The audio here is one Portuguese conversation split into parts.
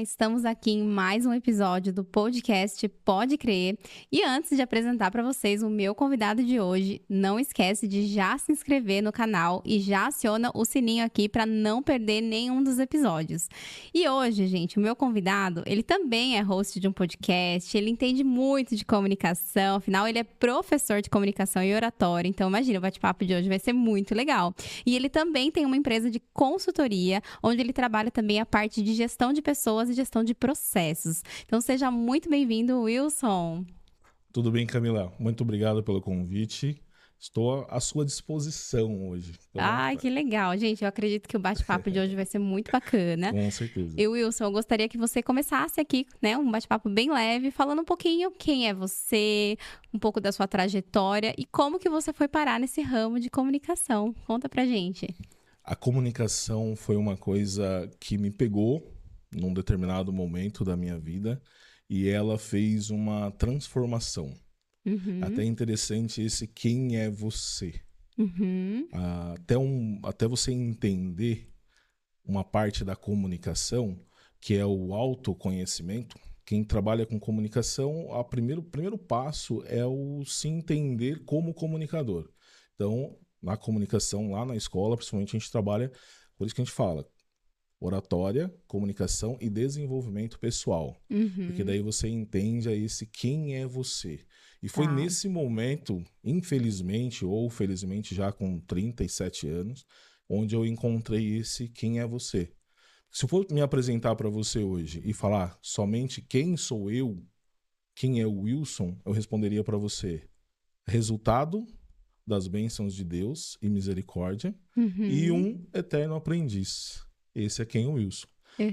estamos aqui em mais um episódio do podcast Pode Crer. E antes de apresentar para vocês o meu convidado de hoje, não esquece de já se inscrever no canal e já aciona o sininho aqui para não perder nenhum dos episódios. E hoje, gente, o meu convidado, ele também é host de um podcast, ele entende muito de comunicação, afinal ele é professor de comunicação e oratória, então imagina, o bate-papo de hoje vai ser muito legal. E ele também tem uma empresa de consultoria, onde ele trabalha também a parte de gestão de pessoas e gestão de processos. Então seja muito bem-vindo, Wilson. Tudo bem, Camila? Muito obrigado pelo convite. Estou à sua disposição hoje. Ai, que legal. Gente, eu acredito que o bate-papo de hoje vai ser muito bacana. Com certeza. E Wilson, eu gostaria que você começasse aqui, né, um bate-papo bem leve, falando um pouquinho quem é você, um pouco da sua trajetória e como que você foi parar nesse ramo de comunicação. Conta pra gente. A comunicação foi uma coisa que me pegou num determinado momento da minha vida e ela fez uma transformação. Até interessante esse quem é você. Até você entender uma parte da comunicação, que é o autoconhecimento. Quem trabalha com comunicação, o primeiro passo é o se entender como comunicador. Então, na comunicação, lá na escola, principalmente, a gente trabalha, por isso que a gente fala, oratória, comunicação e desenvolvimento pessoal. Porque daí você entende aí esse quem é você. E foi nesse momento, infelizmente ou felizmente já com 37 anos, onde eu encontrei esse quem é você. Se eu for me apresentar para você hoje e falar somente quem sou eu, quem é o Wilson, eu responderia para você: resultado das bênçãos de Deus e misericórdia e um eterno aprendiz. Esse é quem é o Wilson.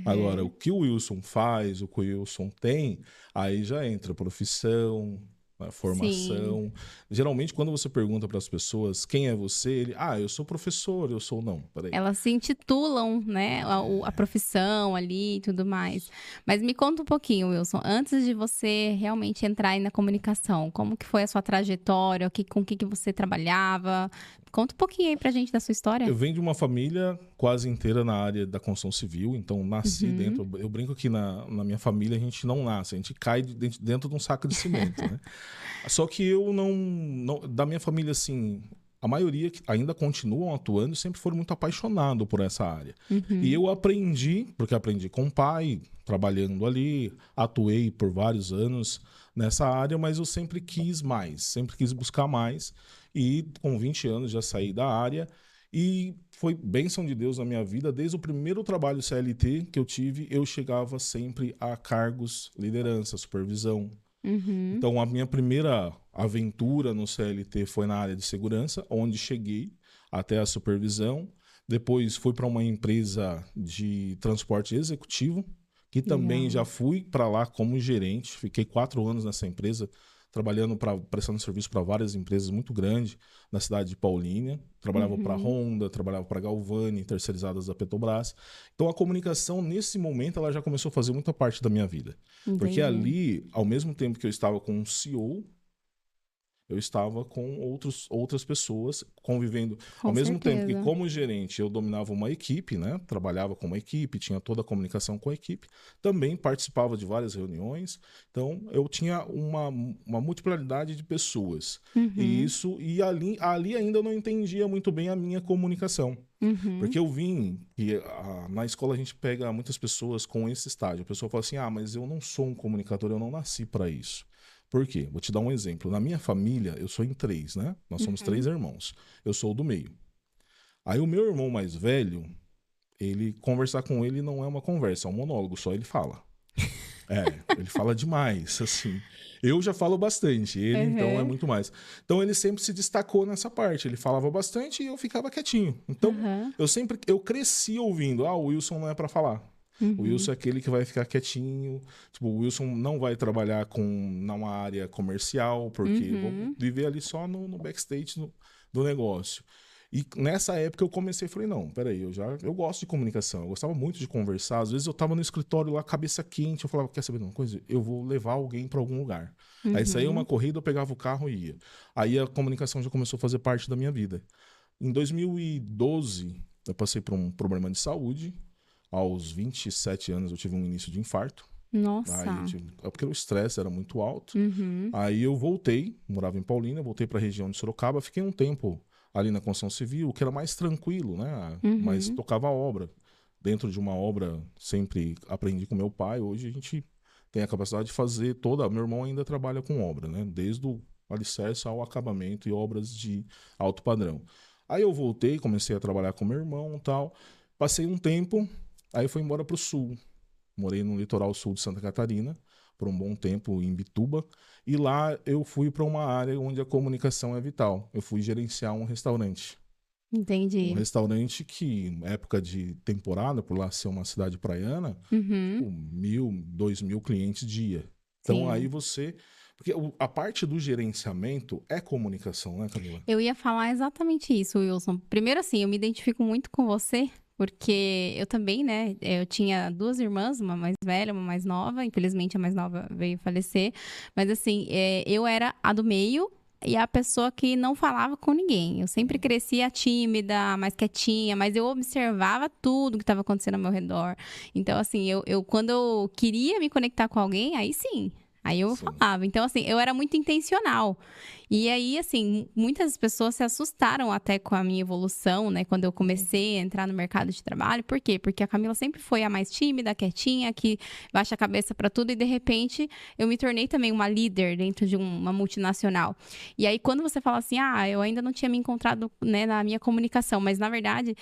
Agora, o que o Wilson faz, o que o Wilson tem, aí já entra profissão, a formação. Sim. Geralmente, quando você pergunta para as pessoas quem é você, ele, eu sou professor, eu sou... Não, peraí. Elas se intitulam, né, a profissão ali e tudo mais. Mas me conta um pouquinho, Wilson, antes de você realmente entrar aí na comunicação, como que foi a sua trajetória, com o que você trabalhava? Conta um pouquinho aí pra gente da sua história. Eu venho de uma família quase inteira na área da construção civil, então nasci dentro... Eu brinco que na minha família a gente não nasce, a gente cai dentro de um saco de cimento, né? Só que eu não... Da minha família, assim... A maioria que ainda continuam atuando sempre foram muito apaixonados por essa área. E eu aprendi, porque aprendi com o pai, trabalhando ali, atuei por vários anos nessa área, mas eu sempre quis mais, sempre quis buscar mais. E com 20 anos já saí da área e foi bênção de Deus na minha vida. Desde o primeiro trabalho CLT que eu tive, eu chegava sempre a cargos, liderança, supervisão. Então, a minha primeira aventura no CLT foi na área de segurança, onde cheguei até a supervisão. Depois fui para uma empresa de transporte executivo, que também já fui para lá como gerente. Fiquei 4 anos nessa empresa, trabalhando prestando serviço para várias empresas muito grandes na cidade de Paulínia. Trabalhava para a Honda, trabalhava para a Galvani, terceirizadas da Petrobras. Então a comunicação, nesse momento, ela já começou a fazer muita parte da minha vida. Entendi. Porque ali, ao mesmo tempo que eu estava com um CEO, eu estava com outras pessoas convivendo. Com ao mesmo tempo que, certeza. como gerente, eu dominava uma equipe, né? Trabalhava com uma equipe, tinha toda a comunicação com a equipe. Também participava de várias reuniões. Então, eu tinha uma multiplicidade de pessoas. E ali ainda eu não entendia muito bem a minha comunicação. Porque eu vim, na escola a gente pega muitas pessoas com esse estágio. A pessoa fala assim, mas eu não sou um comunicador, eu não nasci para isso. Por quê? Vou te dar um exemplo. Na minha família, eu sou em 3, né? Nós somos 3 irmãos. Eu sou o do meio. Aí o meu irmão mais velho, conversar com ele não é uma conversa, é um monólogo, só ele fala. Ele fala demais, assim. Eu já falo bastante, ele então é muito mais. Então ele sempre se destacou nessa parte, ele falava bastante e eu ficava quietinho. Então eu cresci ouvindo, o Wilson não é para falar. O Wilson é aquele que vai ficar quietinho. Tipo, o Wilson não vai trabalhar numa área comercial, porque vou viver ali só no backstage do negócio. E nessa época eu comecei e falei, não, peraí, eu gosto de comunicação, eu gostava muito de conversar. Às vezes eu tava no escritório lá, cabeça quente, eu falava, quer saber de uma coisa? Eu vou levar alguém para algum lugar. Aí saía uma corrida, eu pegava o carro e ia. Aí a comunicação já começou a fazer parte da minha vida. Em 2012, eu passei por um problema de saúde, aos 27 anos eu tive um início de infarto. Nossa. É porque o estresse era muito alto. Uhum. Aí eu voltei, morava em Paulínia, voltei para a região de Sorocaba, fiquei um tempo ali na construção civil, que era mais tranquilo, né? Mas tocava obra. Dentro de uma obra, sempre aprendi com meu pai. Hoje a gente tem a capacidade de fazer toda... Meu irmão ainda trabalha com obra, né? Desde o alicerce ao acabamento e obras de alto padrão. Aí eu voltei, comecei a trabalhar com meu irmão e tal. Passei um tempo, aí eu fui embora para o sul. Morei no litoral sul de Santa Catarina por um bom tempo em Bituba. E lá eu fui para uma área onde a comunicação é vital. Eu fui gerenciar um restaurante. Um Entendi. restaurante que, época de temporada, por lá ser uma cidade praiana, Uhum. 1.000, 2.000 clientes dia. Então aí Sim. você... Porque a parte do gerenciamento é comunicação, né, Camila? Eu ia falar exatamente isso, Wilson. Primeiro, assim, eu me identifico muito com você, porque eu também, né? Eu tinha duas irmãs, uma mais velha, uma mais nova. Infelizmente, a mais nova veio falecer. Mas, assim, eu era a do meio e a pessoa que não falava com ninguém. Eu sempre crescia tímida, mais quietinha, mas eu observava tudo que estava acontecendo ao meu redor. Então, assim, quando eu queria me conectar com alguém, aí sim. Aí eu Sim. falava. Então, assim, eu era muito intencional. E aí, assim, muitas pessoas se assustaram até com a minha evolução, né? Quando eu comecei a entrar no mercado de trabalho. Por quê? Porque a Camila sempre foi a mais tímida, quietinha, que baixa a cabeça pra tudo. E, de repente, eu me tornei também uma líder dentro de uma multinacional. E aí, quando você fala assim, eu ainda não tinha me encontrado, né, na minha comunicação. Mas, na verdade...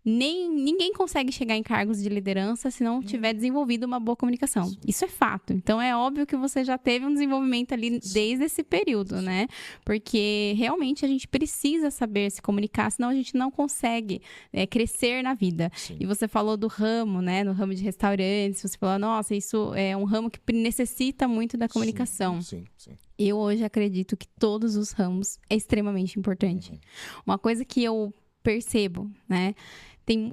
Ninguém consegue chegar em cargos de liderança se não tiver desenvolvido uma boa comunicação. Isso é fato. Então, é óbvio que você já teve um desenvolvimento ali desde esse período, né? Porque realmente a gente precisa saber se comunicar, senão a gente não consegue crescer na vida. Sim. E você falou do ramo, né? No ramo de restaurantes, você falou, nossa, isso é um ramo que necessita muito da comunicação. Sim. Eu hoje acredito que todos os ramos é extremamente importante. Uma coisa que eu percebo, né?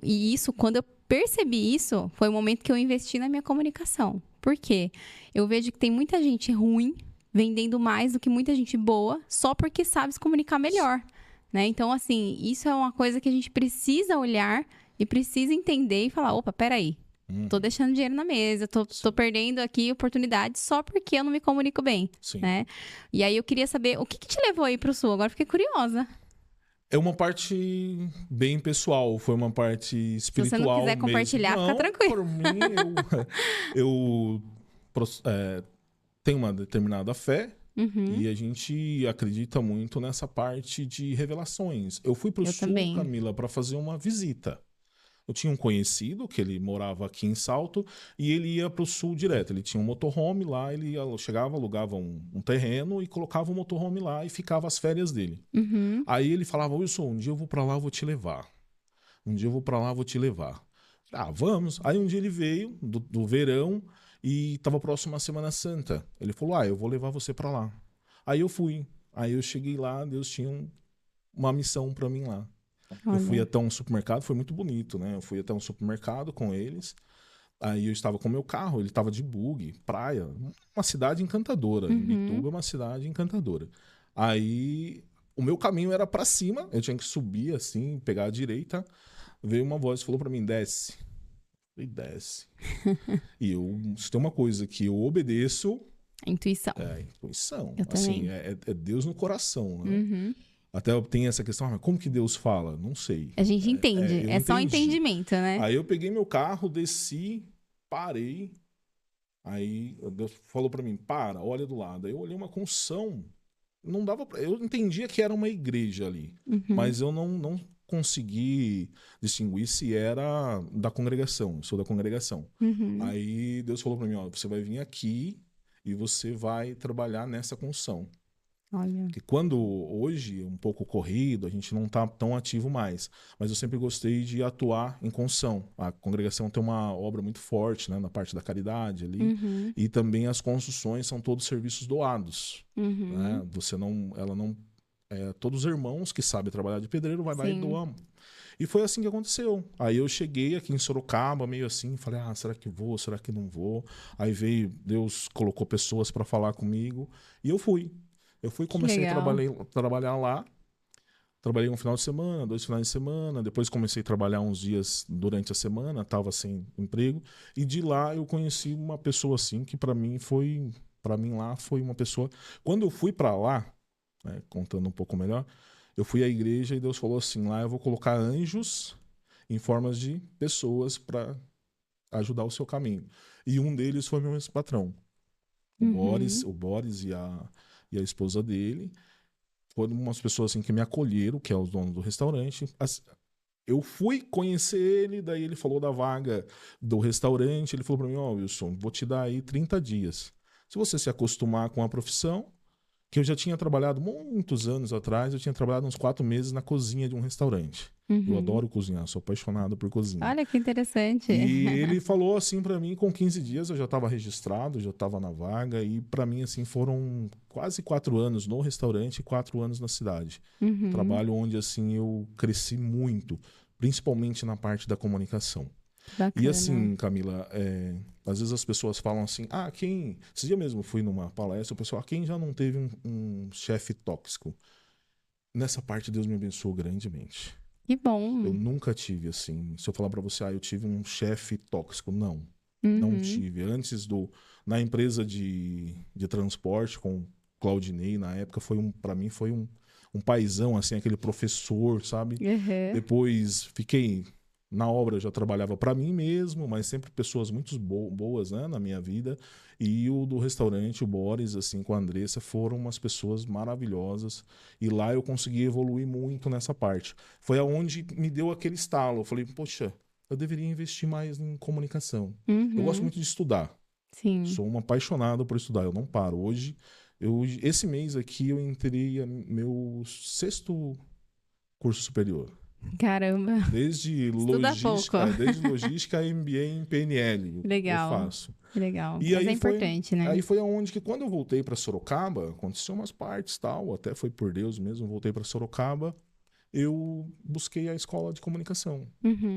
E isso, quando eu percebi isso, foi o momento que eu investi na minha comunicação. Por quê? Eu vejo que tem muita gente ruim vendendo mais do que muita gente boa, só porque sabe se comunicar melhor, né? Então, assim, isso é uma coisa que a gente precisa olhar e precisa entender e falar, opa, peraí. Tô deixando dinheiro na mesa, tô perdendo aqui oportunidades só porque eu não me comunico bem, né? E aí eu queria saber, o que te levou aí pro Sul? Agora fiquei curiosa. É uma parte bem pessoal, foi uma parte espiritual. Se você não quiser compartilhar, mesmo. Fica tranquilo. Por mim, eu tenho uma determinada fé e a gente acredita muito nessa parte de revelações. Eu fui para o Sul, também. Camila, para fazer uma visita. Eu tinha um conhecido que ele morava aqui em Salto e ele ia para o sul direto. Ele tinha um motorhome lá, ele chegava, alugava um terreno e colocava o motorhome lá e ficava as férias dele. Aí ele falava, Wilson, um dia eu vou para lá, eu vou te levar. Um dia eu vou para lá, eu vou te levar. Vamos. Aí um dia ele veio do verão e estava próximo à Semana Santa. Ele falou, eu vou levar você para lá. Aí eu fui. Aí eu cheguei lá, Deus tinha uma missão para mim lá. Olha. Eu fui até um supermercado, foi muito bonito, né? Eu fui até um supermercado com eles. Aí eu estava com o meu carro, ele estava de bug, praia, uma cidade encantadora. Bituba é uma cidade encantadora. Aí o meu caminho era para cima, eu tinha que subir assim, pegar a direita. Veio uma voz e falou para mim, desce. Eu falei, desce. E se tem uma coisa que eu obedeço... Intuição. É intuição. Eu assim, também. é Deus no coração, né? Até tem essa questão, mas como que Deus fala? Não sei. A gente entende. É só entendimento, né? Aí eu peguei meu carro, desci, parei. Aí Deus falou pra mim, olha do lado. Aí eu olhei uma construção. Não dava pra... Eu entendia que era uma igreja ali. Mas eu não consegui distinguir se era da congregação. Eu sou da congregação. Aí Deus falou pra mim, você vai vir aqui e você vai trabalhar nessa construção. Olha. Que quando hoje, um pouco corrido, a gente não está tão ativo mais. Mas eu sempre gostei de atuar em construção. A congregação tem uma obra muito forte, né, na parte da caridade ali. E também as construções são todos serviços doados. Né? Todos os irmãos que sabem trabalhar de pedreiro vai lá e doam. E foi assim que aconteceu. Aí eu cheguei aqui em Sorocaba, meio assim, falei, será que vou, será que não vou? Aí Deus colocou pessoas para falar comigo e eu fui. Eu fui, comecei a trabalhar lá. Trabalhei um final de semana, 2 finais de semana, depois comecei a trabalhar uns dias durante a semana, estava sem emprego, e de lá eu conheci uma pessoa assim que para mim lá foi uma pessoa. Quando eu fui para lá, né, contando um pouco melhor, eu fui à igreja e Deus falou assim: lá eu vou colocar anjos em formas de pessoas para ajudar o seu caminho. E um deles foi meu ex-patrão, Uhum. O Boris e a esposa dele. Foram umas pessoas assim que me acolheram, que é os donos do restaurante. Eu fui conhecer ele, daí ele falou da vaga do restaurante. Ele falou para mim: ó, Wilson, vou te dar aí 30 dias. Se você se acostumar com a profissão, que eu já tinha trabalhado muitos anos atrás, eu tinha trabalhado uns 4 meses na cozinha de um restaurante. Eu Uhum. adoro cozinhar, sou apaixonado por cozinha. Olha que interessante. E ele falou assim pra mim, com 15 dias eu já estava registrado, já estava na vaga, e pra mim assim foram quase 4 anos no restaurante e 4 anos na cidade. Uhum. Trabalho onde assim eu cresci muito, principalmente na parte da comunicação. Que E bacana. assim, Camila, às vezes as pessoas falam assim, esse dia mesmo eu fui numa palestra, o pessoal, quem já não teve um chefe tóxico? Nessa parte Deus me abençoou grandemente. Que Eu bom. nunca tive assim. Se eu falar pra você, eu tive um chefe tóxico, não. Não Uhum. tive. Na empresa de transporte com o Claudinei, na época, para mim foi um paizão, assim, aquele professor, sabe? Uhum. Depois fiquei na obra, eu já trabalhava para mim mesmo, mas sempre pessoas muito boas, né, na minha vida. E o do restaurante, o Boris, assim, com a Andressa, foram umas pessoas maravilhosas. E lá eu consegui evoluir muito nessa parte. Foi aonde me deu aquele estalo. Eu falei, poxa, eu deveria investir mais em comunicação. Eu gosto Uhum. muito de estudar. Sim. Sou um apaixonado por estudar. Eu não paro. Esse mês aqui, eu entrei meu 6º curso superior. Caramba. Estuda pouco. Desde logística a MBA em PNL eu Legal. faço. Legal. E Mas é importante, né? aí foi aonde que quando eu voltei para Sorocaba, aconteceu umas partes tal, até foi por Deus mesmo, voltei para Sorocaba, eu busquei a escola de comunicação.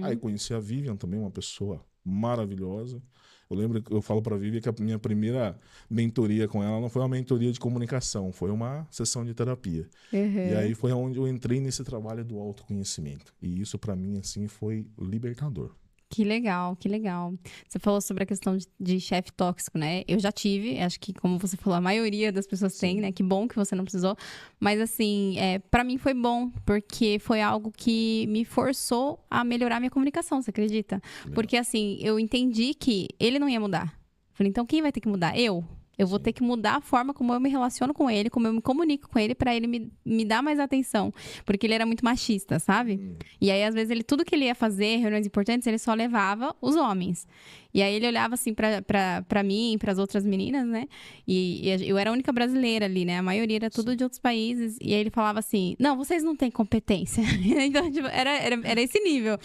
Aí Uhum. conheci a Vivian também, uma pessoa maravilhosa. Eu lembro que eu falo para a Vivian que a minha primeira mentoria com ela não foi uma mentoria de comunicação, foi uma sessão de terapia. E Uhum. aí foi onde eu entrei nesse trabalho do autoconhecimento. E isso para mim assim foi libertador. Que legal, que legal. Você falou sobre a questão de chefe tóxico, né? Eu já tive, acho que como você falou, a maioria das pessoas tem, Sim. né? Que bom que você não precisou. Mas assim, para mim foi bom, porque foi algo que me forçou a melhorar minha comunicação, você acredita? Que legal. Porque assim, eu entendi que ele não ia mudar. Falei, então quem vai ter que mudar? Eu. Eu vou ter Sim. que mudar a forma como eu me relaciono com ele, como eu me comunico com ele, para ele me dar mais atenção. Porque ele era muito machista, sabe? Hum, E aí, às vezes, tudo que ele ia fazer, reuniões importantes, ele só levava os homens. E aí ele olhava assim pra mim, pras outras meninas, né? E eu era a única brasileira ali, né? A maioria era tudo sim. de outros países. E aí ele falava assim: não, vocês não têm competência. Então, tipo, era esse nível.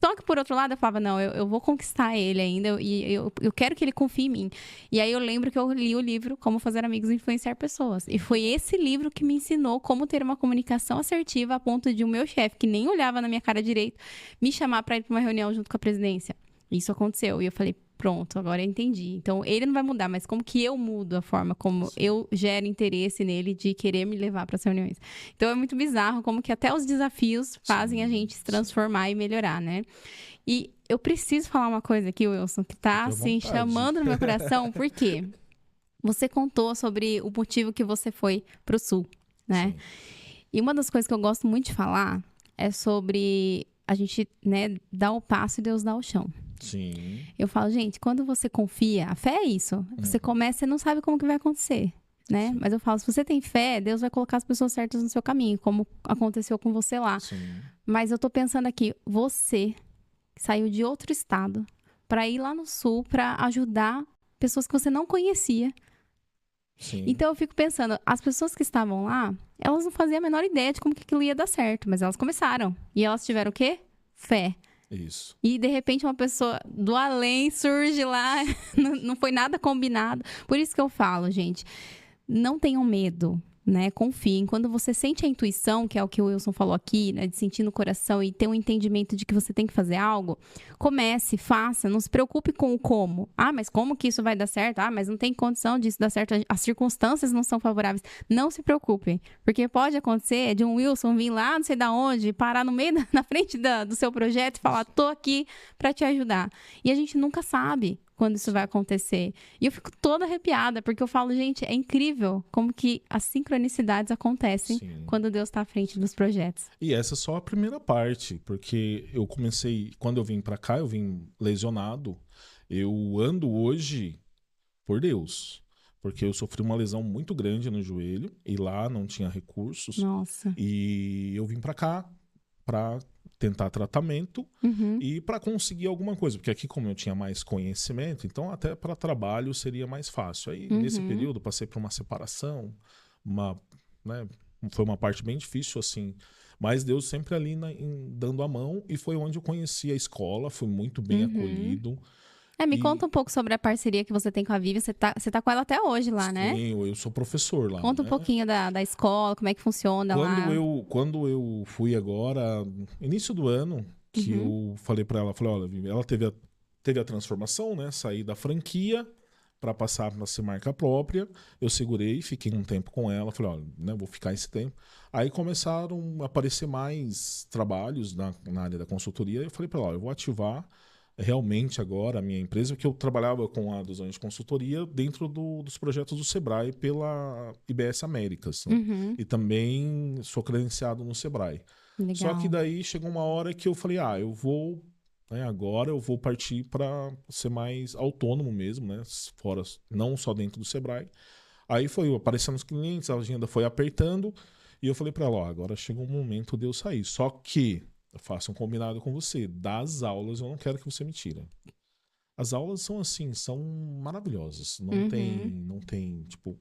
Só que, por outro lado, eu falava, não, eu vou conquistar ele ainda e eu quero que ele confie em mim. E aí eu lembro que eu li o livro Como Fazer Amigos e Influenciar Pessoas. E foi esse livro que me ensinou como ter uma comunicação assertiva a ponto de o meu chefe, que nem olhava na minha cara direito, me chamar para ir para uma reunião junto com a presidência. Isso aconteceu. E eu falei, pronto, agora eu entendi. Então, ele não vai mudar, mas como que eu mudo a forma como Sim. eu gero interesse nele de querer me levar para as reuniões. Então, é muito bizarro como que até os desafios fazem a Sim. gente se Sim. transformar e melhorar, né? E eu preciso falar uma coisa aqui, Wilson, que tá, Fique à assim, vontade. chamando no meu coração. Por quê? Você contou sobre o motivo que você foi pro Sul, né? Sim. E uma das coisas que eu gosto muito de falar é sobre a gente, né, dar o passo e Deus dá o chão. Sim. Eu falo, gente, quando você confia, a fé é isso. Você Uhum. começa e não sabe como que vai acontecer, né? Sim. Mas eu falo, se você tem fé, Deus vai colocar as pessoas certas no seu caminho, como aconteceu com você lá. Sim. Mas eu tô pensando aqui, você que saiu de outro estado para ir lá no Sul para ajudar pessoas que você não conhecia. Sim. Então eu fico pensando, as pessoas que estavam lá, elas não faziam a menor ideia de como que aquilo ia dar certo, mas elas começaram. E elas tiveram o quê? Fé. Isso. E de repente uma pessoa do além surge lá, não foi nada combinado. Por isso que eu falo, gente, não tenham medo. né? Confiem. Quando você sente a intuição, que é o que o Wilson falou aqui, né? De sentir no coração e ter um entendimento de que você tem que fazer algo, comece, faça, não se preocupe com o como. Ah, mas como que isso vai dar certo? Ah, mas não tem condição disso dar certo, as circunstâncias não são favoráveis. Não se preocupe, porque pode acontecer de um Wilson vir lá, não sei de onde, parar no meio, na frente do seu projeto e falar, tô aqui para te ajudar. E a gente nunca sabe quando isso vai acontecer. E eu fico toda arrepiada, porque eu falo, gente, é incrível como que as sincronicidades acontecem quando Deus está à frente dos projetos. E essa é só a primeira parte, porque eu comecei, quando eu vim para cá, eu vim lesionado. Eu ando hoje por Deus, porque eu sofri uma lesão muito grande no joelho e lá não tinha recursos. Nossa. E eu vim para cá para tentar tratamento e para conseguir alguma coisa, porque aqui como eu tinha mais conhecimento, então até para trabalho seria mais fácil. Aí nesse período passei por uma separação, né, foi uma parte bem difícil assim, mas Deus sempre ali dando a mão, e foi onde eu conheci a escola, fui muito bem acolhido. Me conta um pouco sobre a parceria que você tem com a Vivi. Você tá com ela até hoje lá, né? Sim, eu sou professor lá. Conta um pouquinho da escola, como é que funciona lá. Quando eu fui agora, início do ano, que eu falei para ela, olha, Vivi, ela teve a transformação, né? Sair da franquia para passar para ser marca própria. Eu segurei, fiquei um tempo com ela, falei, olha, né, vou ficar esse tempo. Aí começaram a aparecer mais trabalhos na área da consultoria. Eu falei para ela, olha, eu vou ativar realmente agora a minha empresa, que eu trabalhava com a 2 anos de consultoria dentro dos projetos do Sebrae pela IBS Américas, né? E também sou credenciado no Sebrae. Legal. Só que daí chegou uma hora que eu falei, eu vou, né, agora eu vou partir para ser mais autônomo mesmo, né? Fora, não só dentro do Sebrae. Aí foi aparecendo os clientes, a agenda foi apertando, e eu falei para ela, agora chegou o momento de eu sair. Só que eu faço um combinado com você. Das aulas, eu não quero que você me tire. As aulas são assim, são maravilhosas. Não tem, tipo...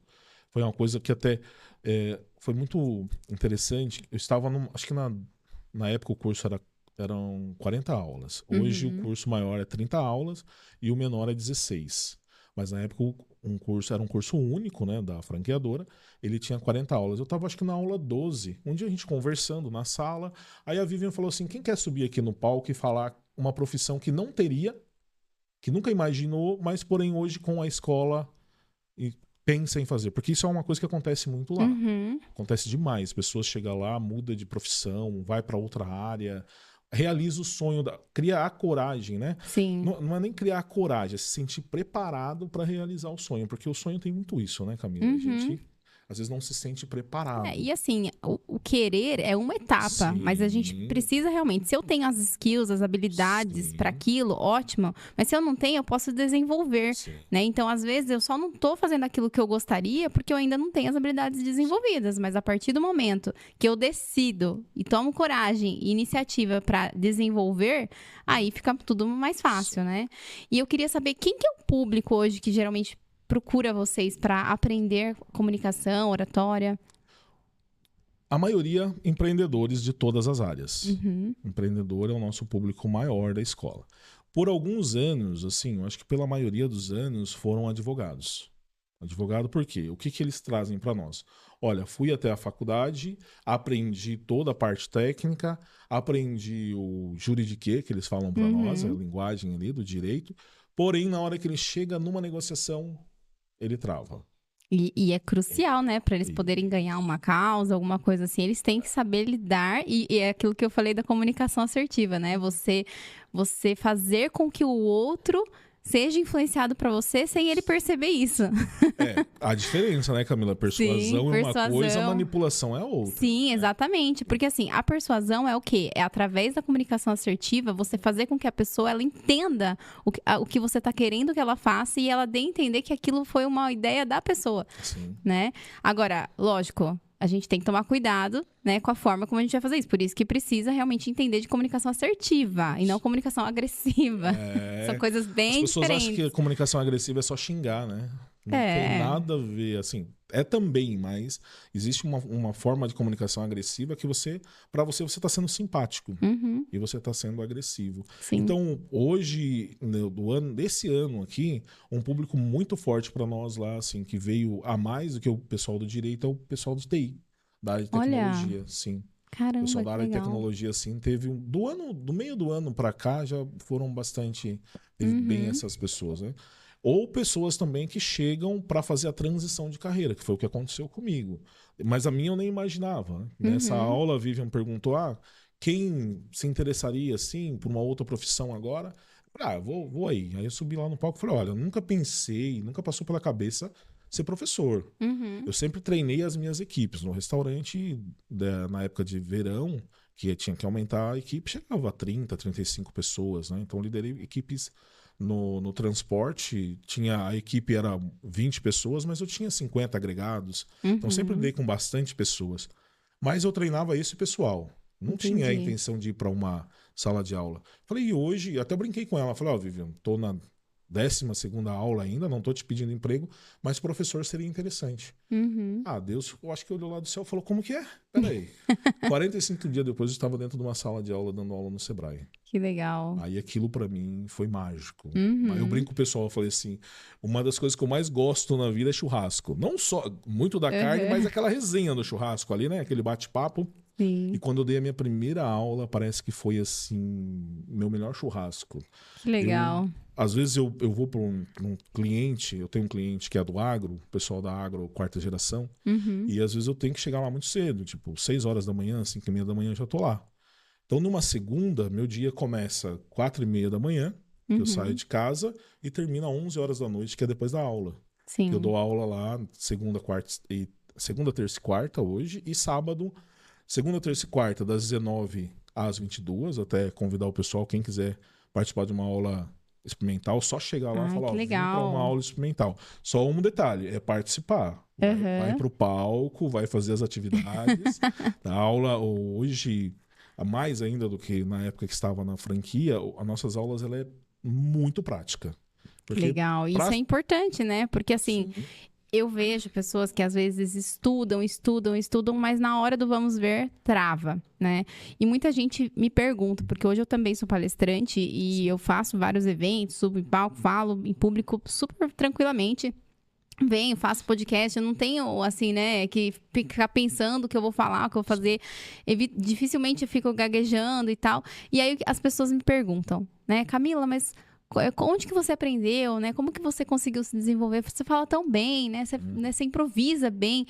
Foi uma coisa que até foi muito interessante. Eu estava, acho que na época o curso eram 40 aulas. Hoje o curso maior é 30 aulas e o menor é 16. Mas na época era um curso único, né, da franqueadora. Ele tinha 40 aulas. Eu estava, acho que na aula 12. Um dia a gente conversando na sala. Aí a Vivian falou assim, quem quer subir aqui no palco e falar uma profissão que não teria, que nunca imaginou, mas porém hoje com a escola pensa em fazer? Porque isso é uma coisa que acontece muito lá. Acontece demais. Pessoas chegam lá, muda de profissão, vai para outra área, realiza o sonho, cria a coragem, né? Sim. Não é nem criar a coragem, é se sentir preparado para realizar o sonho, porque o sonho tem muito isso, né, Camila? A gente às vezes não se sente preparado. E assim, o querer é uma etapa, mas a gente precisa realmente, se eu tenho as skills, as habilidades para aquilo, ótimo, mas se eu não tenho, eu posso desenvolver, né? Então, às vezes, eu só não tô fazendo aquilo que eu gostaria porque eu ainda não tenho as habilidades desenvolvidas, mas a partir do momento que eu decido e tomo coragem e iniciativa para desenvolver, aí fica tudo mais fácil, né? E eu queria saber quem que é o público hoje que geralmente procura vocês para aprender comunicação, oratória? A maioria, empreendedores de todas as áreas. Empreendedor é o nosso público maior da escola. Por alguns anos, assim, eu acho que pela maioria dos anos, foram advogados. Advogado por quê? O que eles trazem para nós? Olha, fui até a faculdade, aprendi toda a parte técnica, aprendi o juridiquê, que eles falam para nós, a linguagem ali do direito, porém, na hora que ele chega numa negociação, ele trava. E é crucial, né? Para eles poderem ganhar uma causa, alguma coisa assim, eles têm que saber lidar. E é aquilo que eu falei da comunicação assertiva, né? Você fazer com que o outro seja influenciado para você sem ele perceber isso. A diferença, né, Camila? Persuasão é uma coisa, a manipulação é outra. Sim, exatamente. Porque assim, a persuasão é o quê? É através da comunicação assertiva, você fazer com que a pessoa ela entenda o que você está querendo que ela faça e ela dê a entender que aquilo foi uma ideia da pessoa. Sim. Né? Agora, lógico, a gente tem que tomar cuidado, né, com a forma como a gente vai fazer isso. Por isso que precisa realmente entender de comunicação assertiva e não comunicação agressiva. São coisas bem diferentes. As pessoas acham que a comunicação agressiva é só xingar, né? Não tem nada a ver, assim, também, mas existe uma forma de comunicação agressiva que para você está sendo simpático Uhum. e você está sendo agressivo. Sim. Então, hoje, desse ano aqui, um público muito forte para nós lá, assim, que veio a mais do que o pessoal do direito, é o pessoal do TI, da área de tecnologia, sim. Caramba, O pessoal da que área de legal. tecnologia, assim, teve do meio do ano para cá, já foram bastante, teve bem essas pessoas, né? Ou pessoas também que chegam para fazer a transição de carreira, que foi o que aconteceu comigo. Mas a minha eu nem imaginava, né? Nessa aula, a Vivian perguntou, quem se interessaria, assim, por uma outra profissão agora? Vou aí. Aí eu subi lá no palco e falei, olha, eu nunca pensei, nunca passou pela cabeça ser professor. Eu sempre treinei as minhas equipes. No restaurante, na época de verão, que tinha que aumentar a equipe, chegava a 30, 35 pessoas, né? Então, liderei equipes no transporte. A equipe era 20 pessoas, mas eu tinha 50 agregados. Então, sempre lidei com bastante pessoas. Mas eu treinava esse pessoal. Não tinha a intenção de ir para uma sala de aula. Falei, e hoje, até brinquei com ela. Falei, Vivian, tô na 12ª aula ainda, não tô te pedindo emprego, mas professor seria interessante. Deus, eu acho que olhou lá do céu e falou, como que é? Peraí. 45 dias depois eu estava dentro de uma sala de aula, dando aula no Sebrae. Que legal. Aí aquilo pra mim foi mágico. Aí eu brinco com o pessoal, eu falei assim, uma das coisas que eu mais gosto na vida é churrasco. Não só muito da carne, mas aquela resenha do churrasco ali, né? Aquele bate-papo. Sim. E quando eu dei a minha primeira aula, parece que foi assim, meu melhor churrasco. Que legal. Às vezes eu vou para um cliente, eu tenho um cliente que é do agro, o pessoal da agro, 4ª geração, e às vezes eu tenho que chegar lá muito cedo, tipo 6 horas da manhã, 5h30 da manhã eu já tô lá. Então numa segunda, meu dia começa 4h30 da manhã, que eu saio de casa, e termina 11 horas da noite, que é depois da aula. Sim. Eu dou aula lá segunda, terça e quarta hoje, e sábado, segunda, terça e quarta, das 19 às 22, até convidar o pessoal, quem quiser participar de uma aula experimental, só chegar lá e falar, vim para uma aula experimental. Só um detalhe, é participar. Vai pro palco, vai fazer as atividades. A aula hoje, mais ainda do que na época que estava na franquia, as nossas aulas ela é muito prática. Legal, isso é importante, né? Porque assim, Sim. Eu vejo pessoas que às vezes estudam, mas na hora do vamos ver, trava, né? E muita gente me pergunta, porque hoje eu também sou palestrante e eu faço vários eventos, subo em palco, falo em público super tranquilamente. Venho, faço podcast, eu não tenho, assim, né, que ficar pensando o que eu vou falar, o que eu vou fazer. Dificilmente eu fico gaguejando e tal. E aí as pessoas me perguntam, né, Camila, mas onde que você aprendeu, né? Como que você conseguiu se desenvolver? Você fala tão bem, né? Você improvisa bem.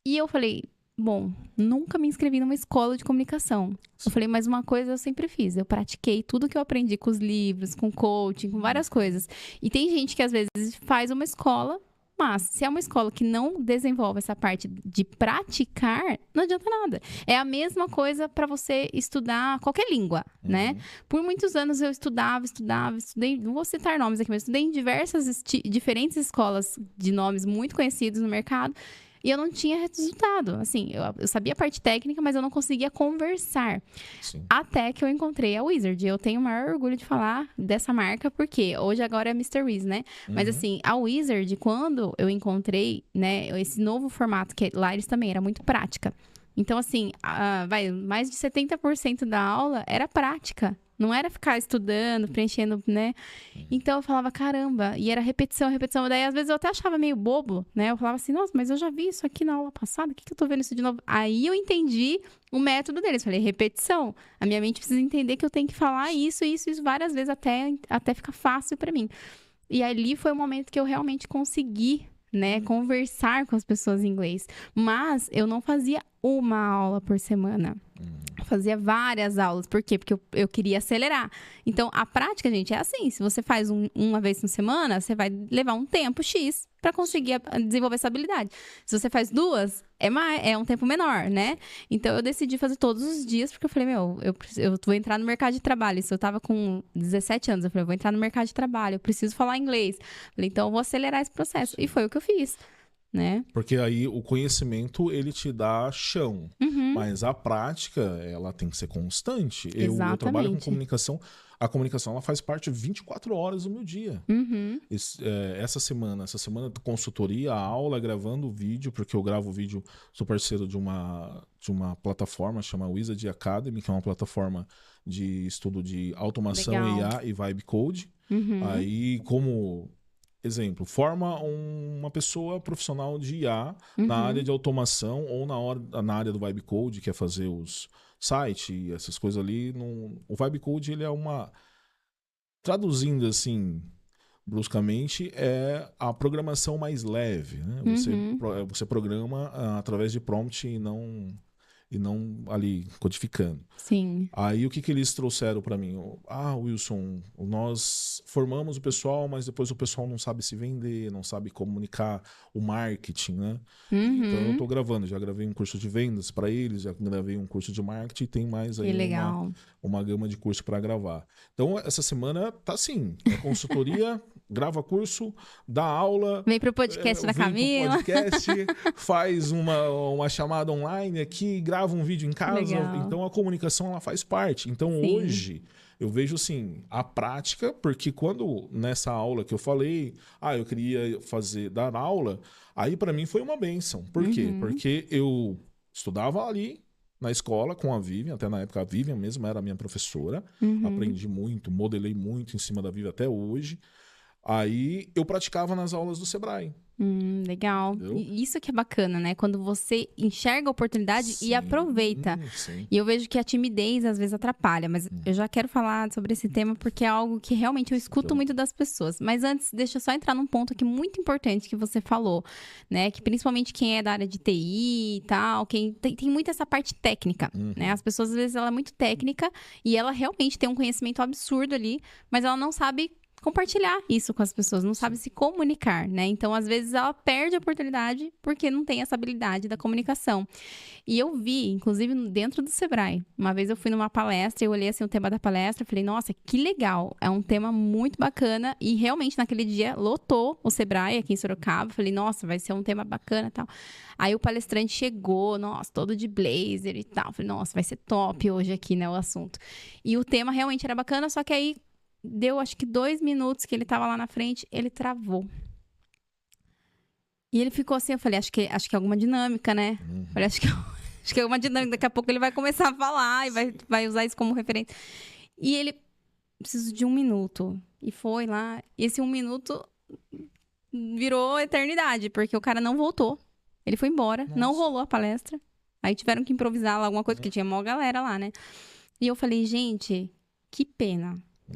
E eu falei, bom, nunca me inscrevi numa escola de comunicação. Eu falei, mas uma coisa eu sempre fiz. Eu pratiquei tudo que eu aprendi com os livros, com coaching, com várias coisas. E tem gente que às vezes faz uma escola, mas se é uma escola que não desenvolve essa parte de praticar, não adianta nada. É a mesma coisa para você estudar qualquer língua, né? Por muitos anos eu estudei, não vou citar nomes aqui, mas estudei em diversas diferentes escolas de nomes muito conhecidos no mercado. E eu não tinha resultado. Assim, eu sabia a parte técnica, mas eu não conseguia conversar. Sim. Até que eu encontrei a Wizard. Eu tenho o maior orgulho de falar dessa marca, porque hoje agora é Mr. Wiz, né? Mas assim, a Wizard, quando eu encontrei, né, esse novo formato, que lá eles também era muito prática. Então, assim, mais de 70% da aula era prática. Não era ficar estudando, preenchendo, né? Então, eu falava, caramba. E era repetição. Daí, às vezes, eu até achava meio bobo, né? Eu falava assim, nossa, mas eu já vi isso aqui na aula passada. O que eu tô vendo isso de novo? Aí, eu entendi o método deles. Falei, repetição. A minha mente precisa entender que eu tenho que falar isso várias vezes até ficar fácil pra mim. E ali foi o momento que eu realmente consegui, né, conversar com as pessoas em inglês. Mas eu não fazia uma aula por semana. Eu fazia várias aulas. Por quê? Porque eu queria acelerar. Então, a prática, gente, é assim. Se você faz uma vez na semana, você vai levar um tempo X para conseguir desenvolver essa habilidade. Se você faz 2, é um tempo menor, né? Então, eu decidi fazer todos os dias, porque eu falei, eu vou entrar no mercado de trabalho. Isso eu tava com 17 anos. Eu falei, eu vou entrar no mercado de trabalho, eu preciso falar inglês. Falei, então, eu vou acelerar esse processo. E foi o que eu fiz. né? Porque aí o conhecimento, ele te dá chão. Uhum. Mas a prática, ela tem que ser constante. Eu trabalho com Exatamente. comunicação. A comunicação, ela faz parte de 24 horas do meu dia. Uhum. Essa semana consultoria, aula, gravando vídeo, porque eu gravo vídeo, sou parceiro de uma plataforma chama Wizard Academy, que é uma plataforma de estudo de automação, Legal. IA e vibe code. Uhum. Aí, como exemplo, forma uma pessoa profissional de IA na área de automação ou na área do vibe code, que é fazer os sites e essas coisas ali. O vibe code, ele é traduzindo assim, bruscamente, é a programação mais leve, né? Você programa através de prompt e não ali codificando. Sim. Aí o que eles trouxeram para mim? Wilson, nós formamos o pessoal, mas depois o pessoal não sabe se vender, não sabe comunicar o marketing, né? Uhum. Então eu tô gravando, já gravei um curso de vendas para eles, já gravei um curso de marketing, tem mais aí uma gama de curso para gravar. Então essa semana tá assim, consultoria, grava curso, dá aula, vem pro podcast da Camila, pro podcast, faz uma chamada online aqui, grava um vídeo em casa. Legal. Então a comunicação, ela faz parte. Então Sim. hoje eu vejo assim a prática, porque quando nessa aula que eu falei, eu queria dar aula, aí para mim foi uma bênção. Por quê? Porque eu estudava ali na escola com a Vivian, até na época a Vivian mesmo era a minha professora, aprendi muito, modelei muito em cima da Vivian até hoje. Aí eu praticava nas aulas do Sebrae. Legal. Isso que é bacana, né? Quando você enxerga a oportunidade e aproveita. Sim. E eu vejo que a timidez às vezes atrapalha, mas eu já quero falar sobre esse tema porque é algo que realmente eu escuto muito das pessoas. Mas antes, deixa eu só entrar num ponto aqui muito importante que você falou, né? Que principalmente quem é da área de TI e tal, quem tem muito essa parte técnica, né? As pessoas, às vezes, ela é muito técnica e ela realmente tem um conhecimento absurdo ali, mas ela não sabe compartilhar isso com as pessoas, não sabe se comunicar, né? Então, às vezes, ela perde a oportunidade porque não tem essa habilidade da comunicação. E eu vi, inclusive, dentro do Sebrae, uma vez eu fui numa palestra, eu olhei assim o tema da palestra, falei, nossa, que legal, é um tema muito bacana, e realmente naquele dia lotou o Sebrae aqui em Sorocaba, falei, nossa, vai ser um tema bacana e tal. Aí o palestrante chegou, nossa, todo de blazer e tal, falei, nossa, vai ser top hoje aqui, né, o assunto. E o tema realmente era bacana, só que aí deu acho que 2 minutos que ele tava lá na frente, ele travou. E ele ficou assim, eu falei, acho que é alguma dinâmica, né? Falei, acho que é alguma dinâmica, daqui a pouco ele vai começar a falar e vai usar isso como referência. E ele, preciso de 1 minuto. E foi lá, e esse 1 minuto virou eternidade, porque o cara não voltou. Ele foi embora, não rolou a palestra. Aí tiveram que improvisar lá alguma coisa, porque tinha mó galera lá, né? E eu falei, gente, que pena.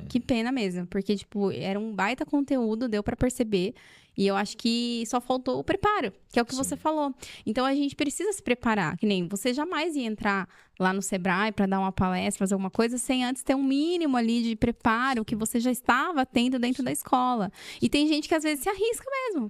Que pena mesmo, porque, tipo, era um baita conteúdo, deu pra perceber. E eu acho que só faltou o preparo, que é o que você falou. Então, a gente precisa se preparar. Que nem você jamais ia entrar lá no Sebrae pra dar uma palestra, fazer alguma coisa, sem antes ter um mínimo ali de preparo que você já estava tendo dentro da escola. E tem gente que, às vezes, se arrisca mesmo.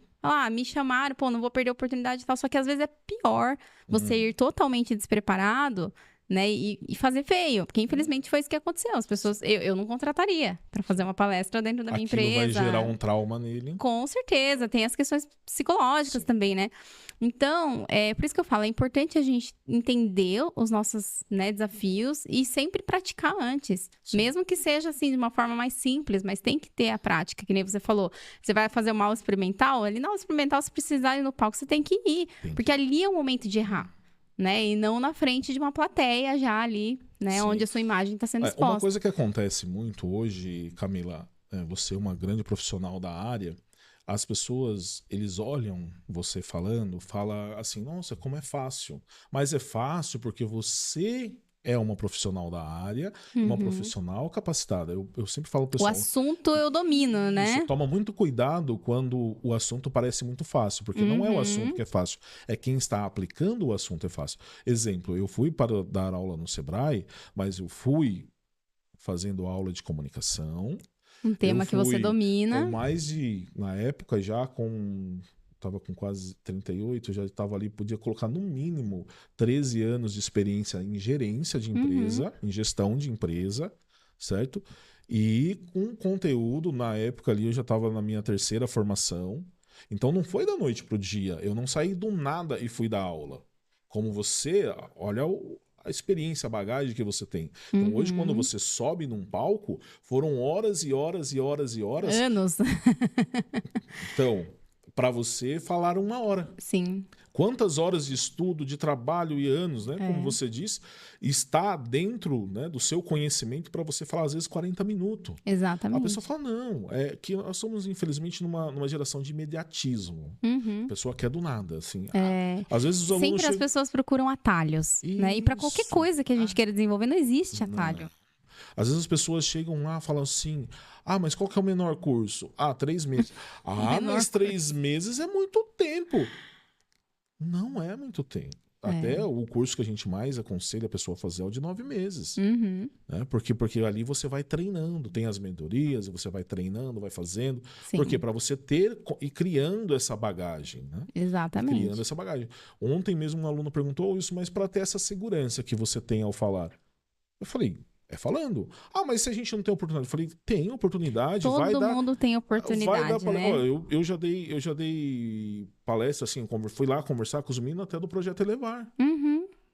Me chamaram, não vou perder a oportunidade e tal. Só que, às vezes, é pior você ir totalmente despreparado, né, e fazer feio, porque infelizmente foi isso que aconteceu. As pessoas, eu não contrataria para fazer uma palestra dentro da minha empresa. Vai gerar um trauma nele. Com certeza, tem as questões psicológicas também, né? Então, por isso que eu falo, é importante a gente entender os nossos, né, desafios e sempre praticar antes. Mesmo que seja assim, de uma forma mais simples, mas tem que ter a prática, que nem você falou. Você vai fazer uma aula experimental, ali na aula experimental, se precisar ir no palco, você tem que ir, porque ali é o momento de errar. Né? E não na frente de uma plateia já ali, né? Onde a sua imagem está sendo exposta. Uma coisa que acontece muito hoje, Camila, você é uma grande profissional da área, as pessoas, eles olham você falando, fala assim, nossa, como é fácil. Mas é fácil porque você é uma profissional da área, uma profissional capacitada. Eu sempre falo pro pessoal... O assunto eu domino, né? Isso, toma muito cuidado quando o assunto parece muito fácil, porque não é o assunto que é fácil, é quem está aplicando o assunto é fácil. Exemplo, eu fui para dar aula no Sebrae, mas eu fui fazendo aula de comunicação. Um tema que você domina. Na época já estava com quase 38, já estava ali, podia colocar no mínimo 13 anos de experiência em gerência de empresa, em gestão de empresa, certo? E com conteúdo, na época ali eu já estava na minha 3ª formação, Então não foi da noite pro dia. Eu não saí do nada e fui dar aula. Como você, olha a experiência, a bagagem que você tem. Então hoje, quando você sobe num palco, foram horas e horas e horas e horas. Anos. Então, para você falar 1 hora. Sim. Quantas horas de estudo, de trabalho e anos, né? Como você disse, está dentro, né, do seu conhecimento para você falar, às vezes, 40 minutos. Exatamente. A pessoa fala, não, é que nós somos, infelizmente, numa geração de imediatismo. A pessoa quer do nada, assim. Às vezes os alunos Sempre as pessoas procuram atalhos, né? E para qualquer coisa que a gente queira desenvolver, não existe atalho. Às vezes as pessoas chegam lá e falam assim, mas qual que é o menor curso? 3 meses. Mas 3 meses é muito tempo. Não é muito tempo. Até o curso que a gente mais aconselha a pessoa a fazer é o de 9 meses. Né? Porque ali você vai treinando, tem as mentorias, você vai treinando, vai fazendo. Sim. Porque para você ter e criando essa bagagem. Né? Exatamente. Criando essa bagagem. Ontem mesmo um aluno perguntou isso, mas para ter essa segurança que você tem ao falar. Eu falei, falando. Mas se a gente não tem oportunidade? Eu falei, tem oportunidade. Todo mundo tem oportunidade, né? Eu já dei palestra, assim, fui lá conversar com os meninos até do Projeto Elevar.